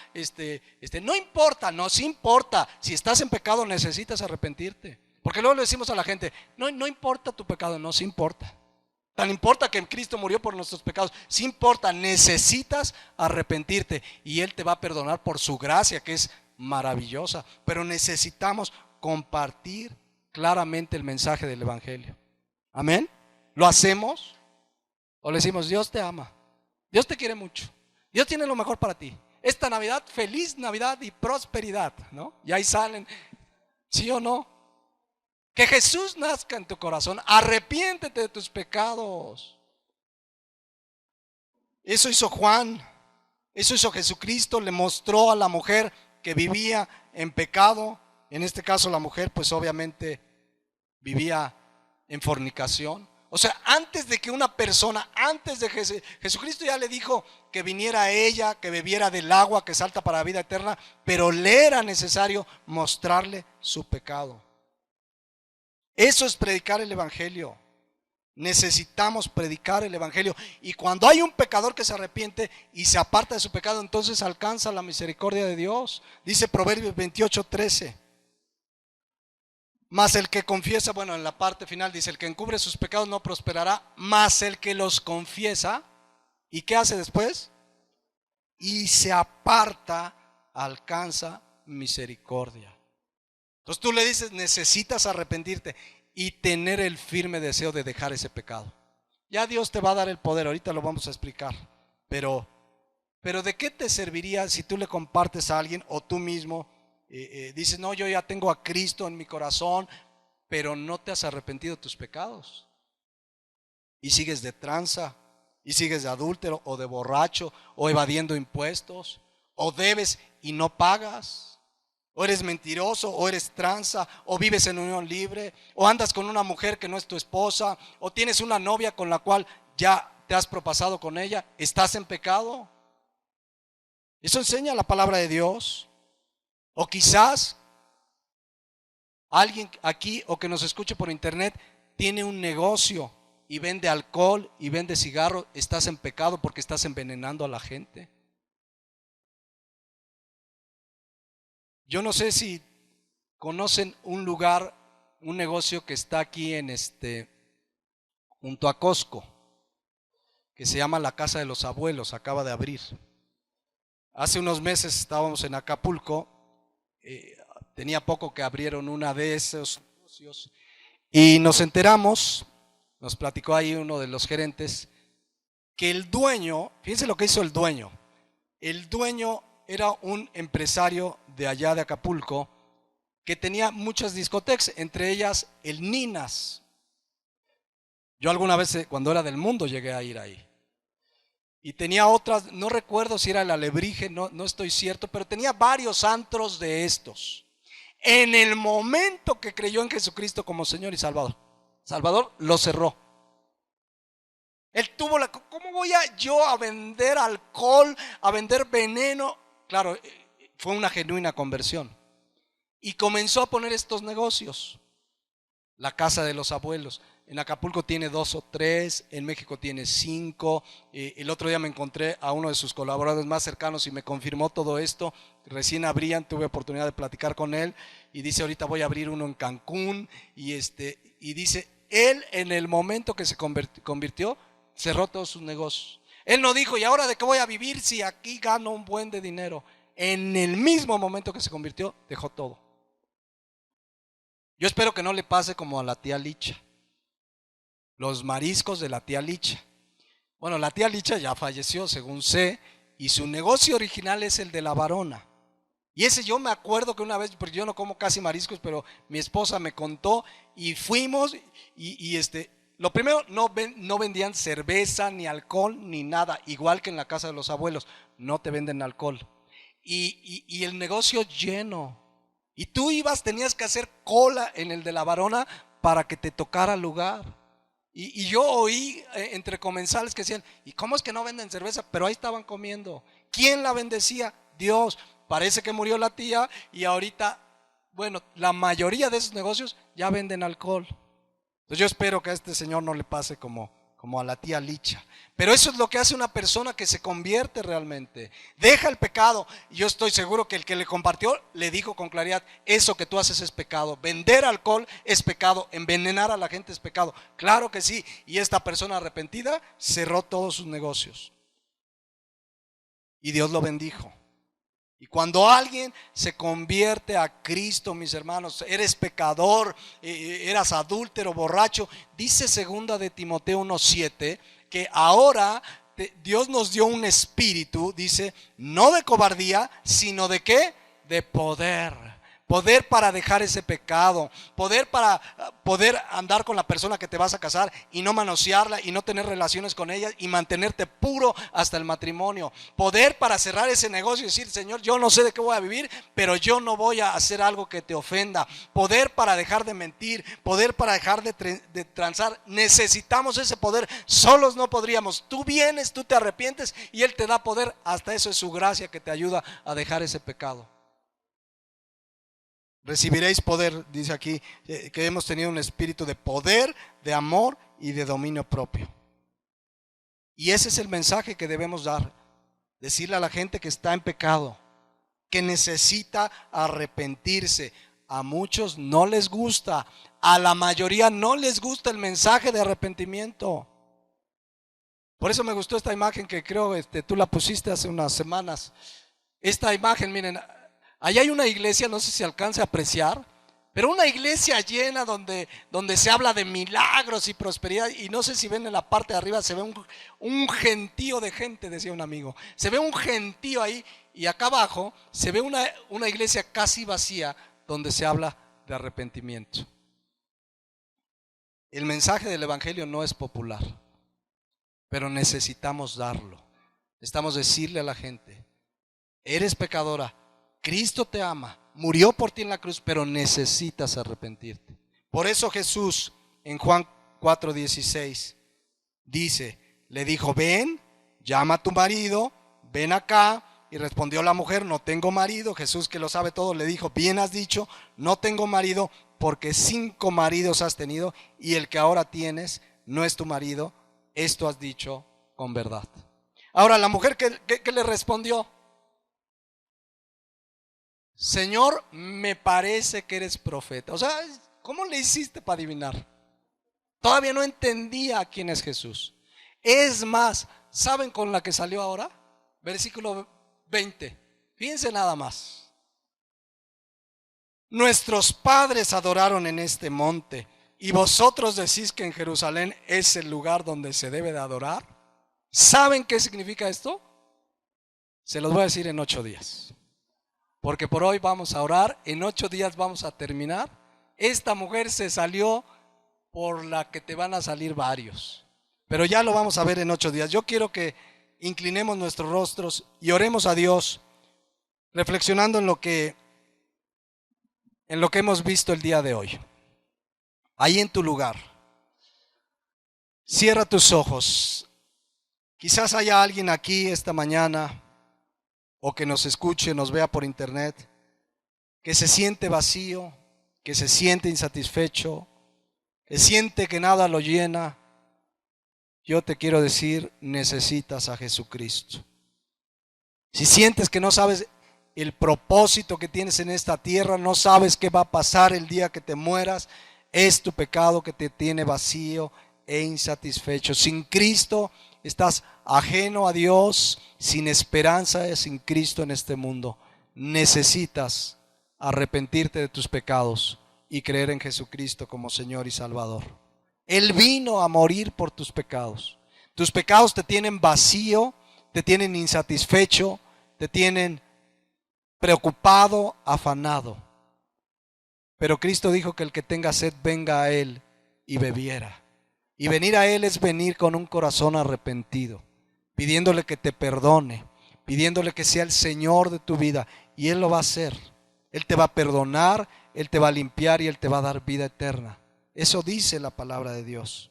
Speaker 1: no importa, no, sí importa. Si estás en pecado necesitas arrepentirte. Porque luego le decimos a la gente, no importa tu pecado, no, sí importa. Tan importa que Cristo murió por nuestros pecados, sí importa, necesitas arrepentirte y Él te va a perdonar por su gracia, que es maravillosa. Pero necesitamos compartir claramente el mensaje del evangelio. Amén. ¿Lo hacemos? O le decimos, Dios te ama, Dios te quiere mucho, Dios tiene lo mejor para ti. Esta Navidad, feliz Navidad y prosperidad, ¿no? Y ahí salen, ¿sí o no? Que Jesús nazca en tu corazón. Arrepiéntete de tus pecados. Eso hizo Juan. Eso hizo Jesucristo. Le mostró a la mujer que vivía en pecado. En este caso la mujer pues obviamente vivía en fornicación. O sea, antes de que una persona, antes de Jesucristo ya le dijo que viniera a ella, que bebiera del agua que salta para la vida eterna, pero le era necesario mostrarle su pecado. Eso es predicar el evangelio. Necesitamos predicar el evangelio. Y cuando hay un pecador que se arrepiente y se aparta de su pecado, entonces alcanza la misericordia de Dios. Dice Proverbios 28:13. Mas el que confiesa, bueno, en la parte final dice, el que encubre sus pecados no prosperará, mas el que los confiesa, ¿y qué hace después? Y se aparta, alcanza misericordia. Entonces tú le dices, necesitas arrepentirte y tener el firme deseo de dejar ese pecado. Ya Dios te va a dar el poder, ahorita lo vamos a explicar. Pero ¿de qué te serviría si tú le compartes a alguien o tú mismo dices, no, yo ya tengo a Cristo en mi corazón, pero no te has arrepentido de tus pecados? Y sigues de tranza, y sigues de adúltero o de borracho, o evadiendo impuestos, o debes y no pagas. O eres mentiroso, o eres tranza, o vives en unión libre, o andas con una mujer que no es tu esposa, o tienes una novia con la cual ya te has propasado con ella. ¿Estás en pecado? Eso enseña la palabra de Dios. O quizás alguien aquí o que nos escuche por internet tiene un negocio y vende alcohol y vende cigarros. ¿Estás en pecado porque estás envenenando a la gente? Yo no sé si conocen un lugar, un negocio que está aquí en junto a Costco, que se llama La Casa de los Abuelos, acaba de abrir. Hace unos meses estábamos en Acapulco, tenía poco que abrieron una de esos negocios y nos enteramos, nos platicó ahí uno de los gerentes, que el dueño, fíjense lo que hizo el dueño era un empresario de allá de Acapulco que tenía muchas discotecas, entre ellas el Ninas. Yo alguna vez cuando era del Mundo llegué a ir ahí. Y tenía otras, no recuerdo si era el Alebrije, no estoy cierto, pero tenía varios antros de estos. En el momento que creyó en Jesucristo como Señor y Salvador lo cerró. Él tuvo ¿cómo voy yo a vender alcohol, a vender veneno? Claro, fue una genuina conversión. Y comenzó a poner estos negocios. La casa de los abuelos. En Acapulco tiene 2 o 3, en México tiene 5. El otro día me encontré a uno de sus colaboradores más cercanos y me confirmó todo esto. Recién abrían, tuve oportunidad de platicar con él y dice: ahorita voy a abrir uno en Cancún. Y dice, él en el momento que se convirtió, cerró todos sus negocios. Él no dijo: ¿y ahora de qué voy a vivir si aquí gano un buen de dinero? En el mismo momento que se convirtió, dejó todo. Yo espero que no le pase como a la tía Licha. Los mariscos de la tía Licha. Bueno, la tía Licha ya falleció, según sé, y su negocio original es el de la Varona. Y ese yo me acuerdo que una vez, porque yo no como casi mariscos, pero mi esposa me contó y fuimos lo primero, no vendían cerveza, ni alcohol, ni nada, igual que en la casa de los abuelos, no te venden alcohol. Y el negocio lleno. Y tú tenías que hacer cola en el de la Varona para que te tocara lugar. Y yo oí entre comensales que decían: ¿y cómo es que no venden cerveza? Pero ahí estaban comiendo. ¿Quién la bendecía? Dios. Parece que murió la tía y ahorita, bueno, la mayoría de esos negocios ya venden alcohol. Entonces yo espero que a este señor no le pase como a la tía Licha. Pero eso es lo que hace una persona que se convierte realmente. Deja el pecado. Y yo estoy seguro que el que le compartió le dijo con claridad: eso que tú haces es pecado. Vender alcohol es pecado. Envenenar a la gente es pecado. Claro que sí. Y esta persona arrepentida cerró todos sus negocios. Y Dios lo bendijo. Y cuando alguien se convierte a Cristo, mis hermanos, eres pecador, eras adúltero, borracho, dice 2 de Timoteo 1:7, que ahora Dios nos dio un espíritu, dice, no de cobardía, sino de ¿qué? De poder. Poder para dejar ese pecado, poder para poder andar con la persona que te vas a casar y no manosearla y no tener relaciones con ella y mantenerte puro hasta el matrimonio. Poder para cerrar ese negocio y decir: Señor, yo no sé de qué voy a vivir, pero yo no voy a hacer algo que te ofenda. Poder para dejar de mentir, poder para dejar de transar. Necesitamos ese poder, solos no podríamos. Tú vienes, tú te arrepientes y Él te da poder. Hasta eso es su gracia que te ayuda a dejar ese pecado. Recibiréis poder, dice aquí, que hemos tenido un espíritu de poder, de amor y de dominio propio. Y ese es el mensaje que debemos dar. Decirle a la gente que está en pecado, que necesita arrepentirse. A muchos no les gusta, a la mayoría no les gusta el mensaje de arrepentimiento. Por eso me gustó esta imagen que creo tú la pusiste hace unas semanas. Esta imagen, miren, allá hay una iglesia, no sé si alcance a apreciar, pero una iglesia llena donde se habla de milagros y prosperidad. Y no sé si ven en la parte de arriba, se ve un gentío de gente, decía un amigo. Se ve un gentío ahí, y acá abajo se ve una iglesia casi vacía donde se habla de arrepentimiento. El mensaje del evangelio no es popular, pero necesitamos darlo. Necesitamos decirle a la gente: eres pecadora, Cristo te ama, murió por ti en la cruz, pero necesitas arrepentirte. Por eso Jesús en Juan 4:16 dice, le dijo: ven, llama a tu marido, ven acá. Y respondió la mujer: no tengo marido. Jesús, que lo sabe todo, le dijo: bien has dicho, no tengo marido, porque 5 maridos has tenido y el que ahora tienes no es tu marido. Esto has dicho con verdad. Ahora la mujer, ¿qué le respondió? Señor, me parece que eres profeta. O sea, ¿cómo le hiciste para adivinar? Todavía no entendía quién es Jesús. Es más, ¿saben con la que salió ahora? Versículo 20. Fíjense nada más. Nuestros padres adoraron en este monte, y vosotros decís que en Jerusalén es el lugar donde se debe de adorar. ¿Saben qué significa esto? Se los voy a decir en 8 días. Porque por hoy vamos a orar, en 8 días vamos a terminar. Esta mujer se salió por la que te van a salir varios, pero ya lo vamos a ver en 8 días. Yo quiero que inclinemos nuestros rostros y oremos a Dios, reflexionando en lo que en lo que hemos visto el día de hoy. Ahí en tu lugar, cierra tus ojos. Quizás haya alguien aquí esta mañana o que nos escuche, nos vea por internet, que se siente vacío, que se siente insatisfecho, que siente que nada lo llena. Yo te quiero decir, necesitas a Jesucristo. Si sientes que no sabes el propósito que tienes en esta tierra, no sabes qué va a pasar el día que te mueras, es tu pecado que te tiene vacío e insatisfecho. Sin Cristo estás ajeno a Dios, sin esperanza, sin Cristo en este mundo. Necesitas arrepentirte de tus pecados y creer en Jesucristo como Señor y Salvador. Él vino a morir por tus pecados. Tus pecados te tienen vacío, te tienen insatisfecho, te tienen preocupado, afanado. Pero Cristo dijo que el que tenga sed venga a Él y bebiera. Y venir a Él es venir con un corazón arrepentido, pidiéndole que te perdone, pidiéndole que sea el Señor de tu vida. Y Él lo va a hacer. Él te va a perdonar, Él te va a limpiar y Él te va a dar vida eterna. Eso dice la palabra de Dios.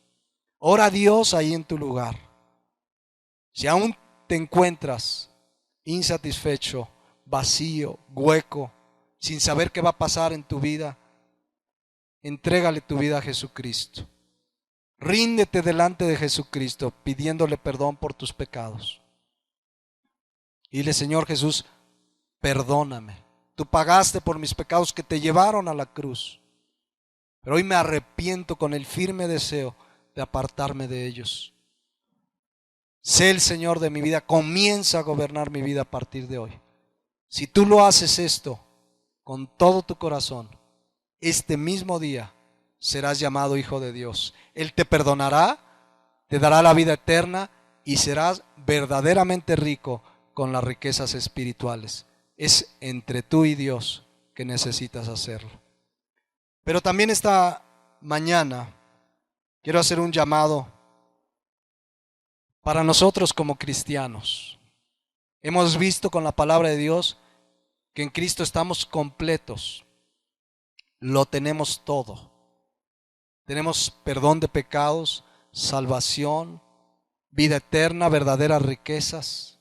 Speaker 1: Ora a Dios ahí en tu lugar. Si aún te encuentras insatisfecho, vacío, hueco, sin saber qué va a pasar en tu vida, entrégale tu vida a Jesucristo. Ríndete delante de Jesucristo pidiéndole perdón por tus pecados. Y dile: Señor Jesús, perdóname. Tú pagaste por mis pecados que te llevaron a la cruz. Pero hoy me arrepiento con el firme deseo de apartarme de ellos. Sé el Señor de mi vida, comienza a gobernar mi vida a partir de hoy. Si tú lo haces esto con todo tu corazón, este mismo día serás llamado hijo de Dios. Él te perdonará, te dará la vida eterna y serás verdaderamente rico con las riquezas espirituales. Es entre tú y Dios que necesitas hacerlo. Pero también esta mañana quiero hacer un llamado para nosotros como cristianos. Hemos visto con la palabra de Dios que en Cristo estamos completos. Lo tenemos todo. Tenemos perdón de pecados, salvación, vida eterna, verdaderas riquezas.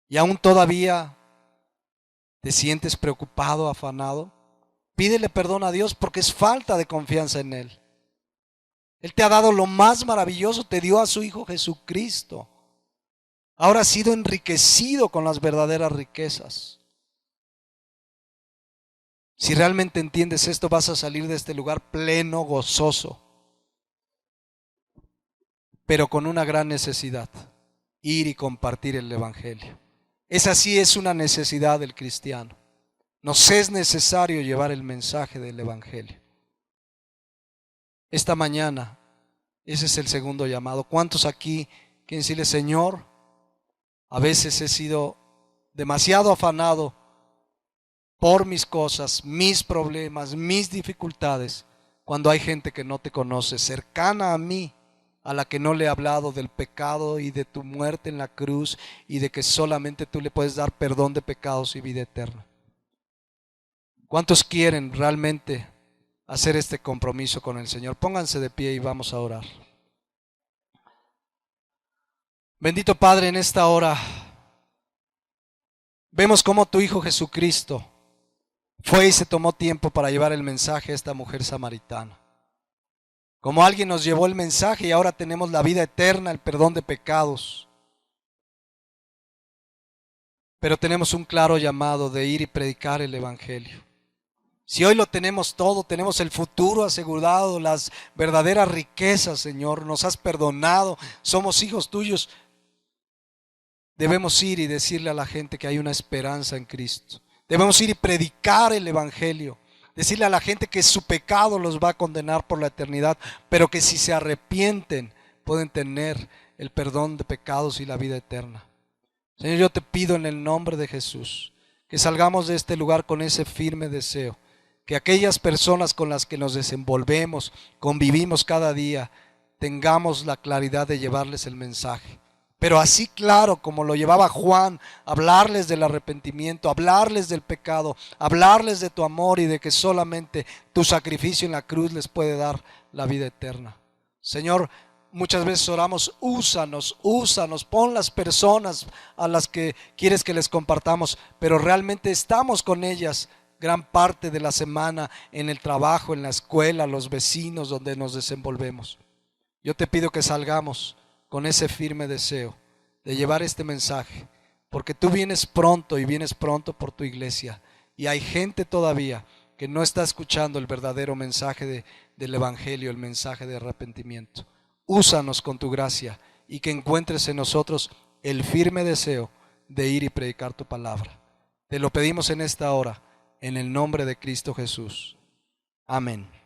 Speaker 1: Y aún todavía te sientes preocupado, afanado. Pídele perdón a Dios porque es falta de confianza en Él. Él te ha dado lo más maravilloso, te dio a su Hijo Jesucristo. Ahora has sido enriquecido con las verdaderas riquezas. Si realmente entiendes esto, vas a salir de este lugar pleno, gozoso, pero con una gran necesidad: ir y compartir el Evangelio. Esa sí es una necesidad del cristiano. Nos es necesario llevar el mensaje del Evangelio. Esta mañana, ese es el segundo llamado. ¿Cuántos aquí quieren decirle: Señor, a veces he sido demasiado afanado por mis cosas, mis problemas, mis dificultades, cuando hay gente que no te conoce, cercana a mí, a la que no le he hablado del pecado y de tu muerte en la cruz y de que solamente tú le puedes dar perdón de pecados y vida eterna? ¿Cuántos quieren realmente hacer este compromiso con el Señor? Pónganse de pie y vamos a orar. Bendito Padre, en esta hora vemos cómo tu Hijo Jesucristo fue y se tomó tiempo para llevar el mensaje a esta mujer samaritana. Como alguien nos llevó el mensaje y ahora tenemos la vida eterna, el perdón de pecados. Pero tenemos un claro llamado de ir y predicar el Evangelio. Si hoy lo tenemos todo, tenemos el futuro asegurado, las verdaderas riquezas, Señor, nos has perdonado, somos hijos tuyos. Debemos ir y decirle a la gente que hay una esperanza en Cristo. Debemos ir y predicar el Evangelio. Decirle a la gente que su pecado los va a condenar por la eternidad, pero que si se arrepienten pueden tener el perdón de pecados y la vida eterna. Señor, yo te pido en el nombre de Jesús que salgamos de este lugar con ese firme deseo. Que aquellas personas con las que nos desenvolvemos, convivimos cada día, tengamos la claridad de llevarles el mensaje. pero así claro como lo llevaba Juan, hablarles del arrepentimiento, hablarles del pecado, hablarles de tu amor y de que solamente tu sacrificio en la cruz les puede dar la vida eterna. Señor, muchas veces oramos, úsanos, úsanos, pon las personas a las que quieres que les compartamos, pero realmente estamos con ellas gran parte de la semana en el trabajo, en la escuela, los vecinos donde nos desenvolvemos. Yo te pido que salgamos con ese firme deseo de llevar este mensaje, porque tú vienes pronto y vienes pronto por tu iglesia, y hay gente todavía que no está escuchando el verdadero mensaje del Evangelio, el mensaje de arrepentimiento. Úsanos con tu gracia y que encuentres en nosotros el firme deseo de ir y predicar tu palabra. Te lo pedimos en esta hora, en el nombre de Cristo Jesús. Amén.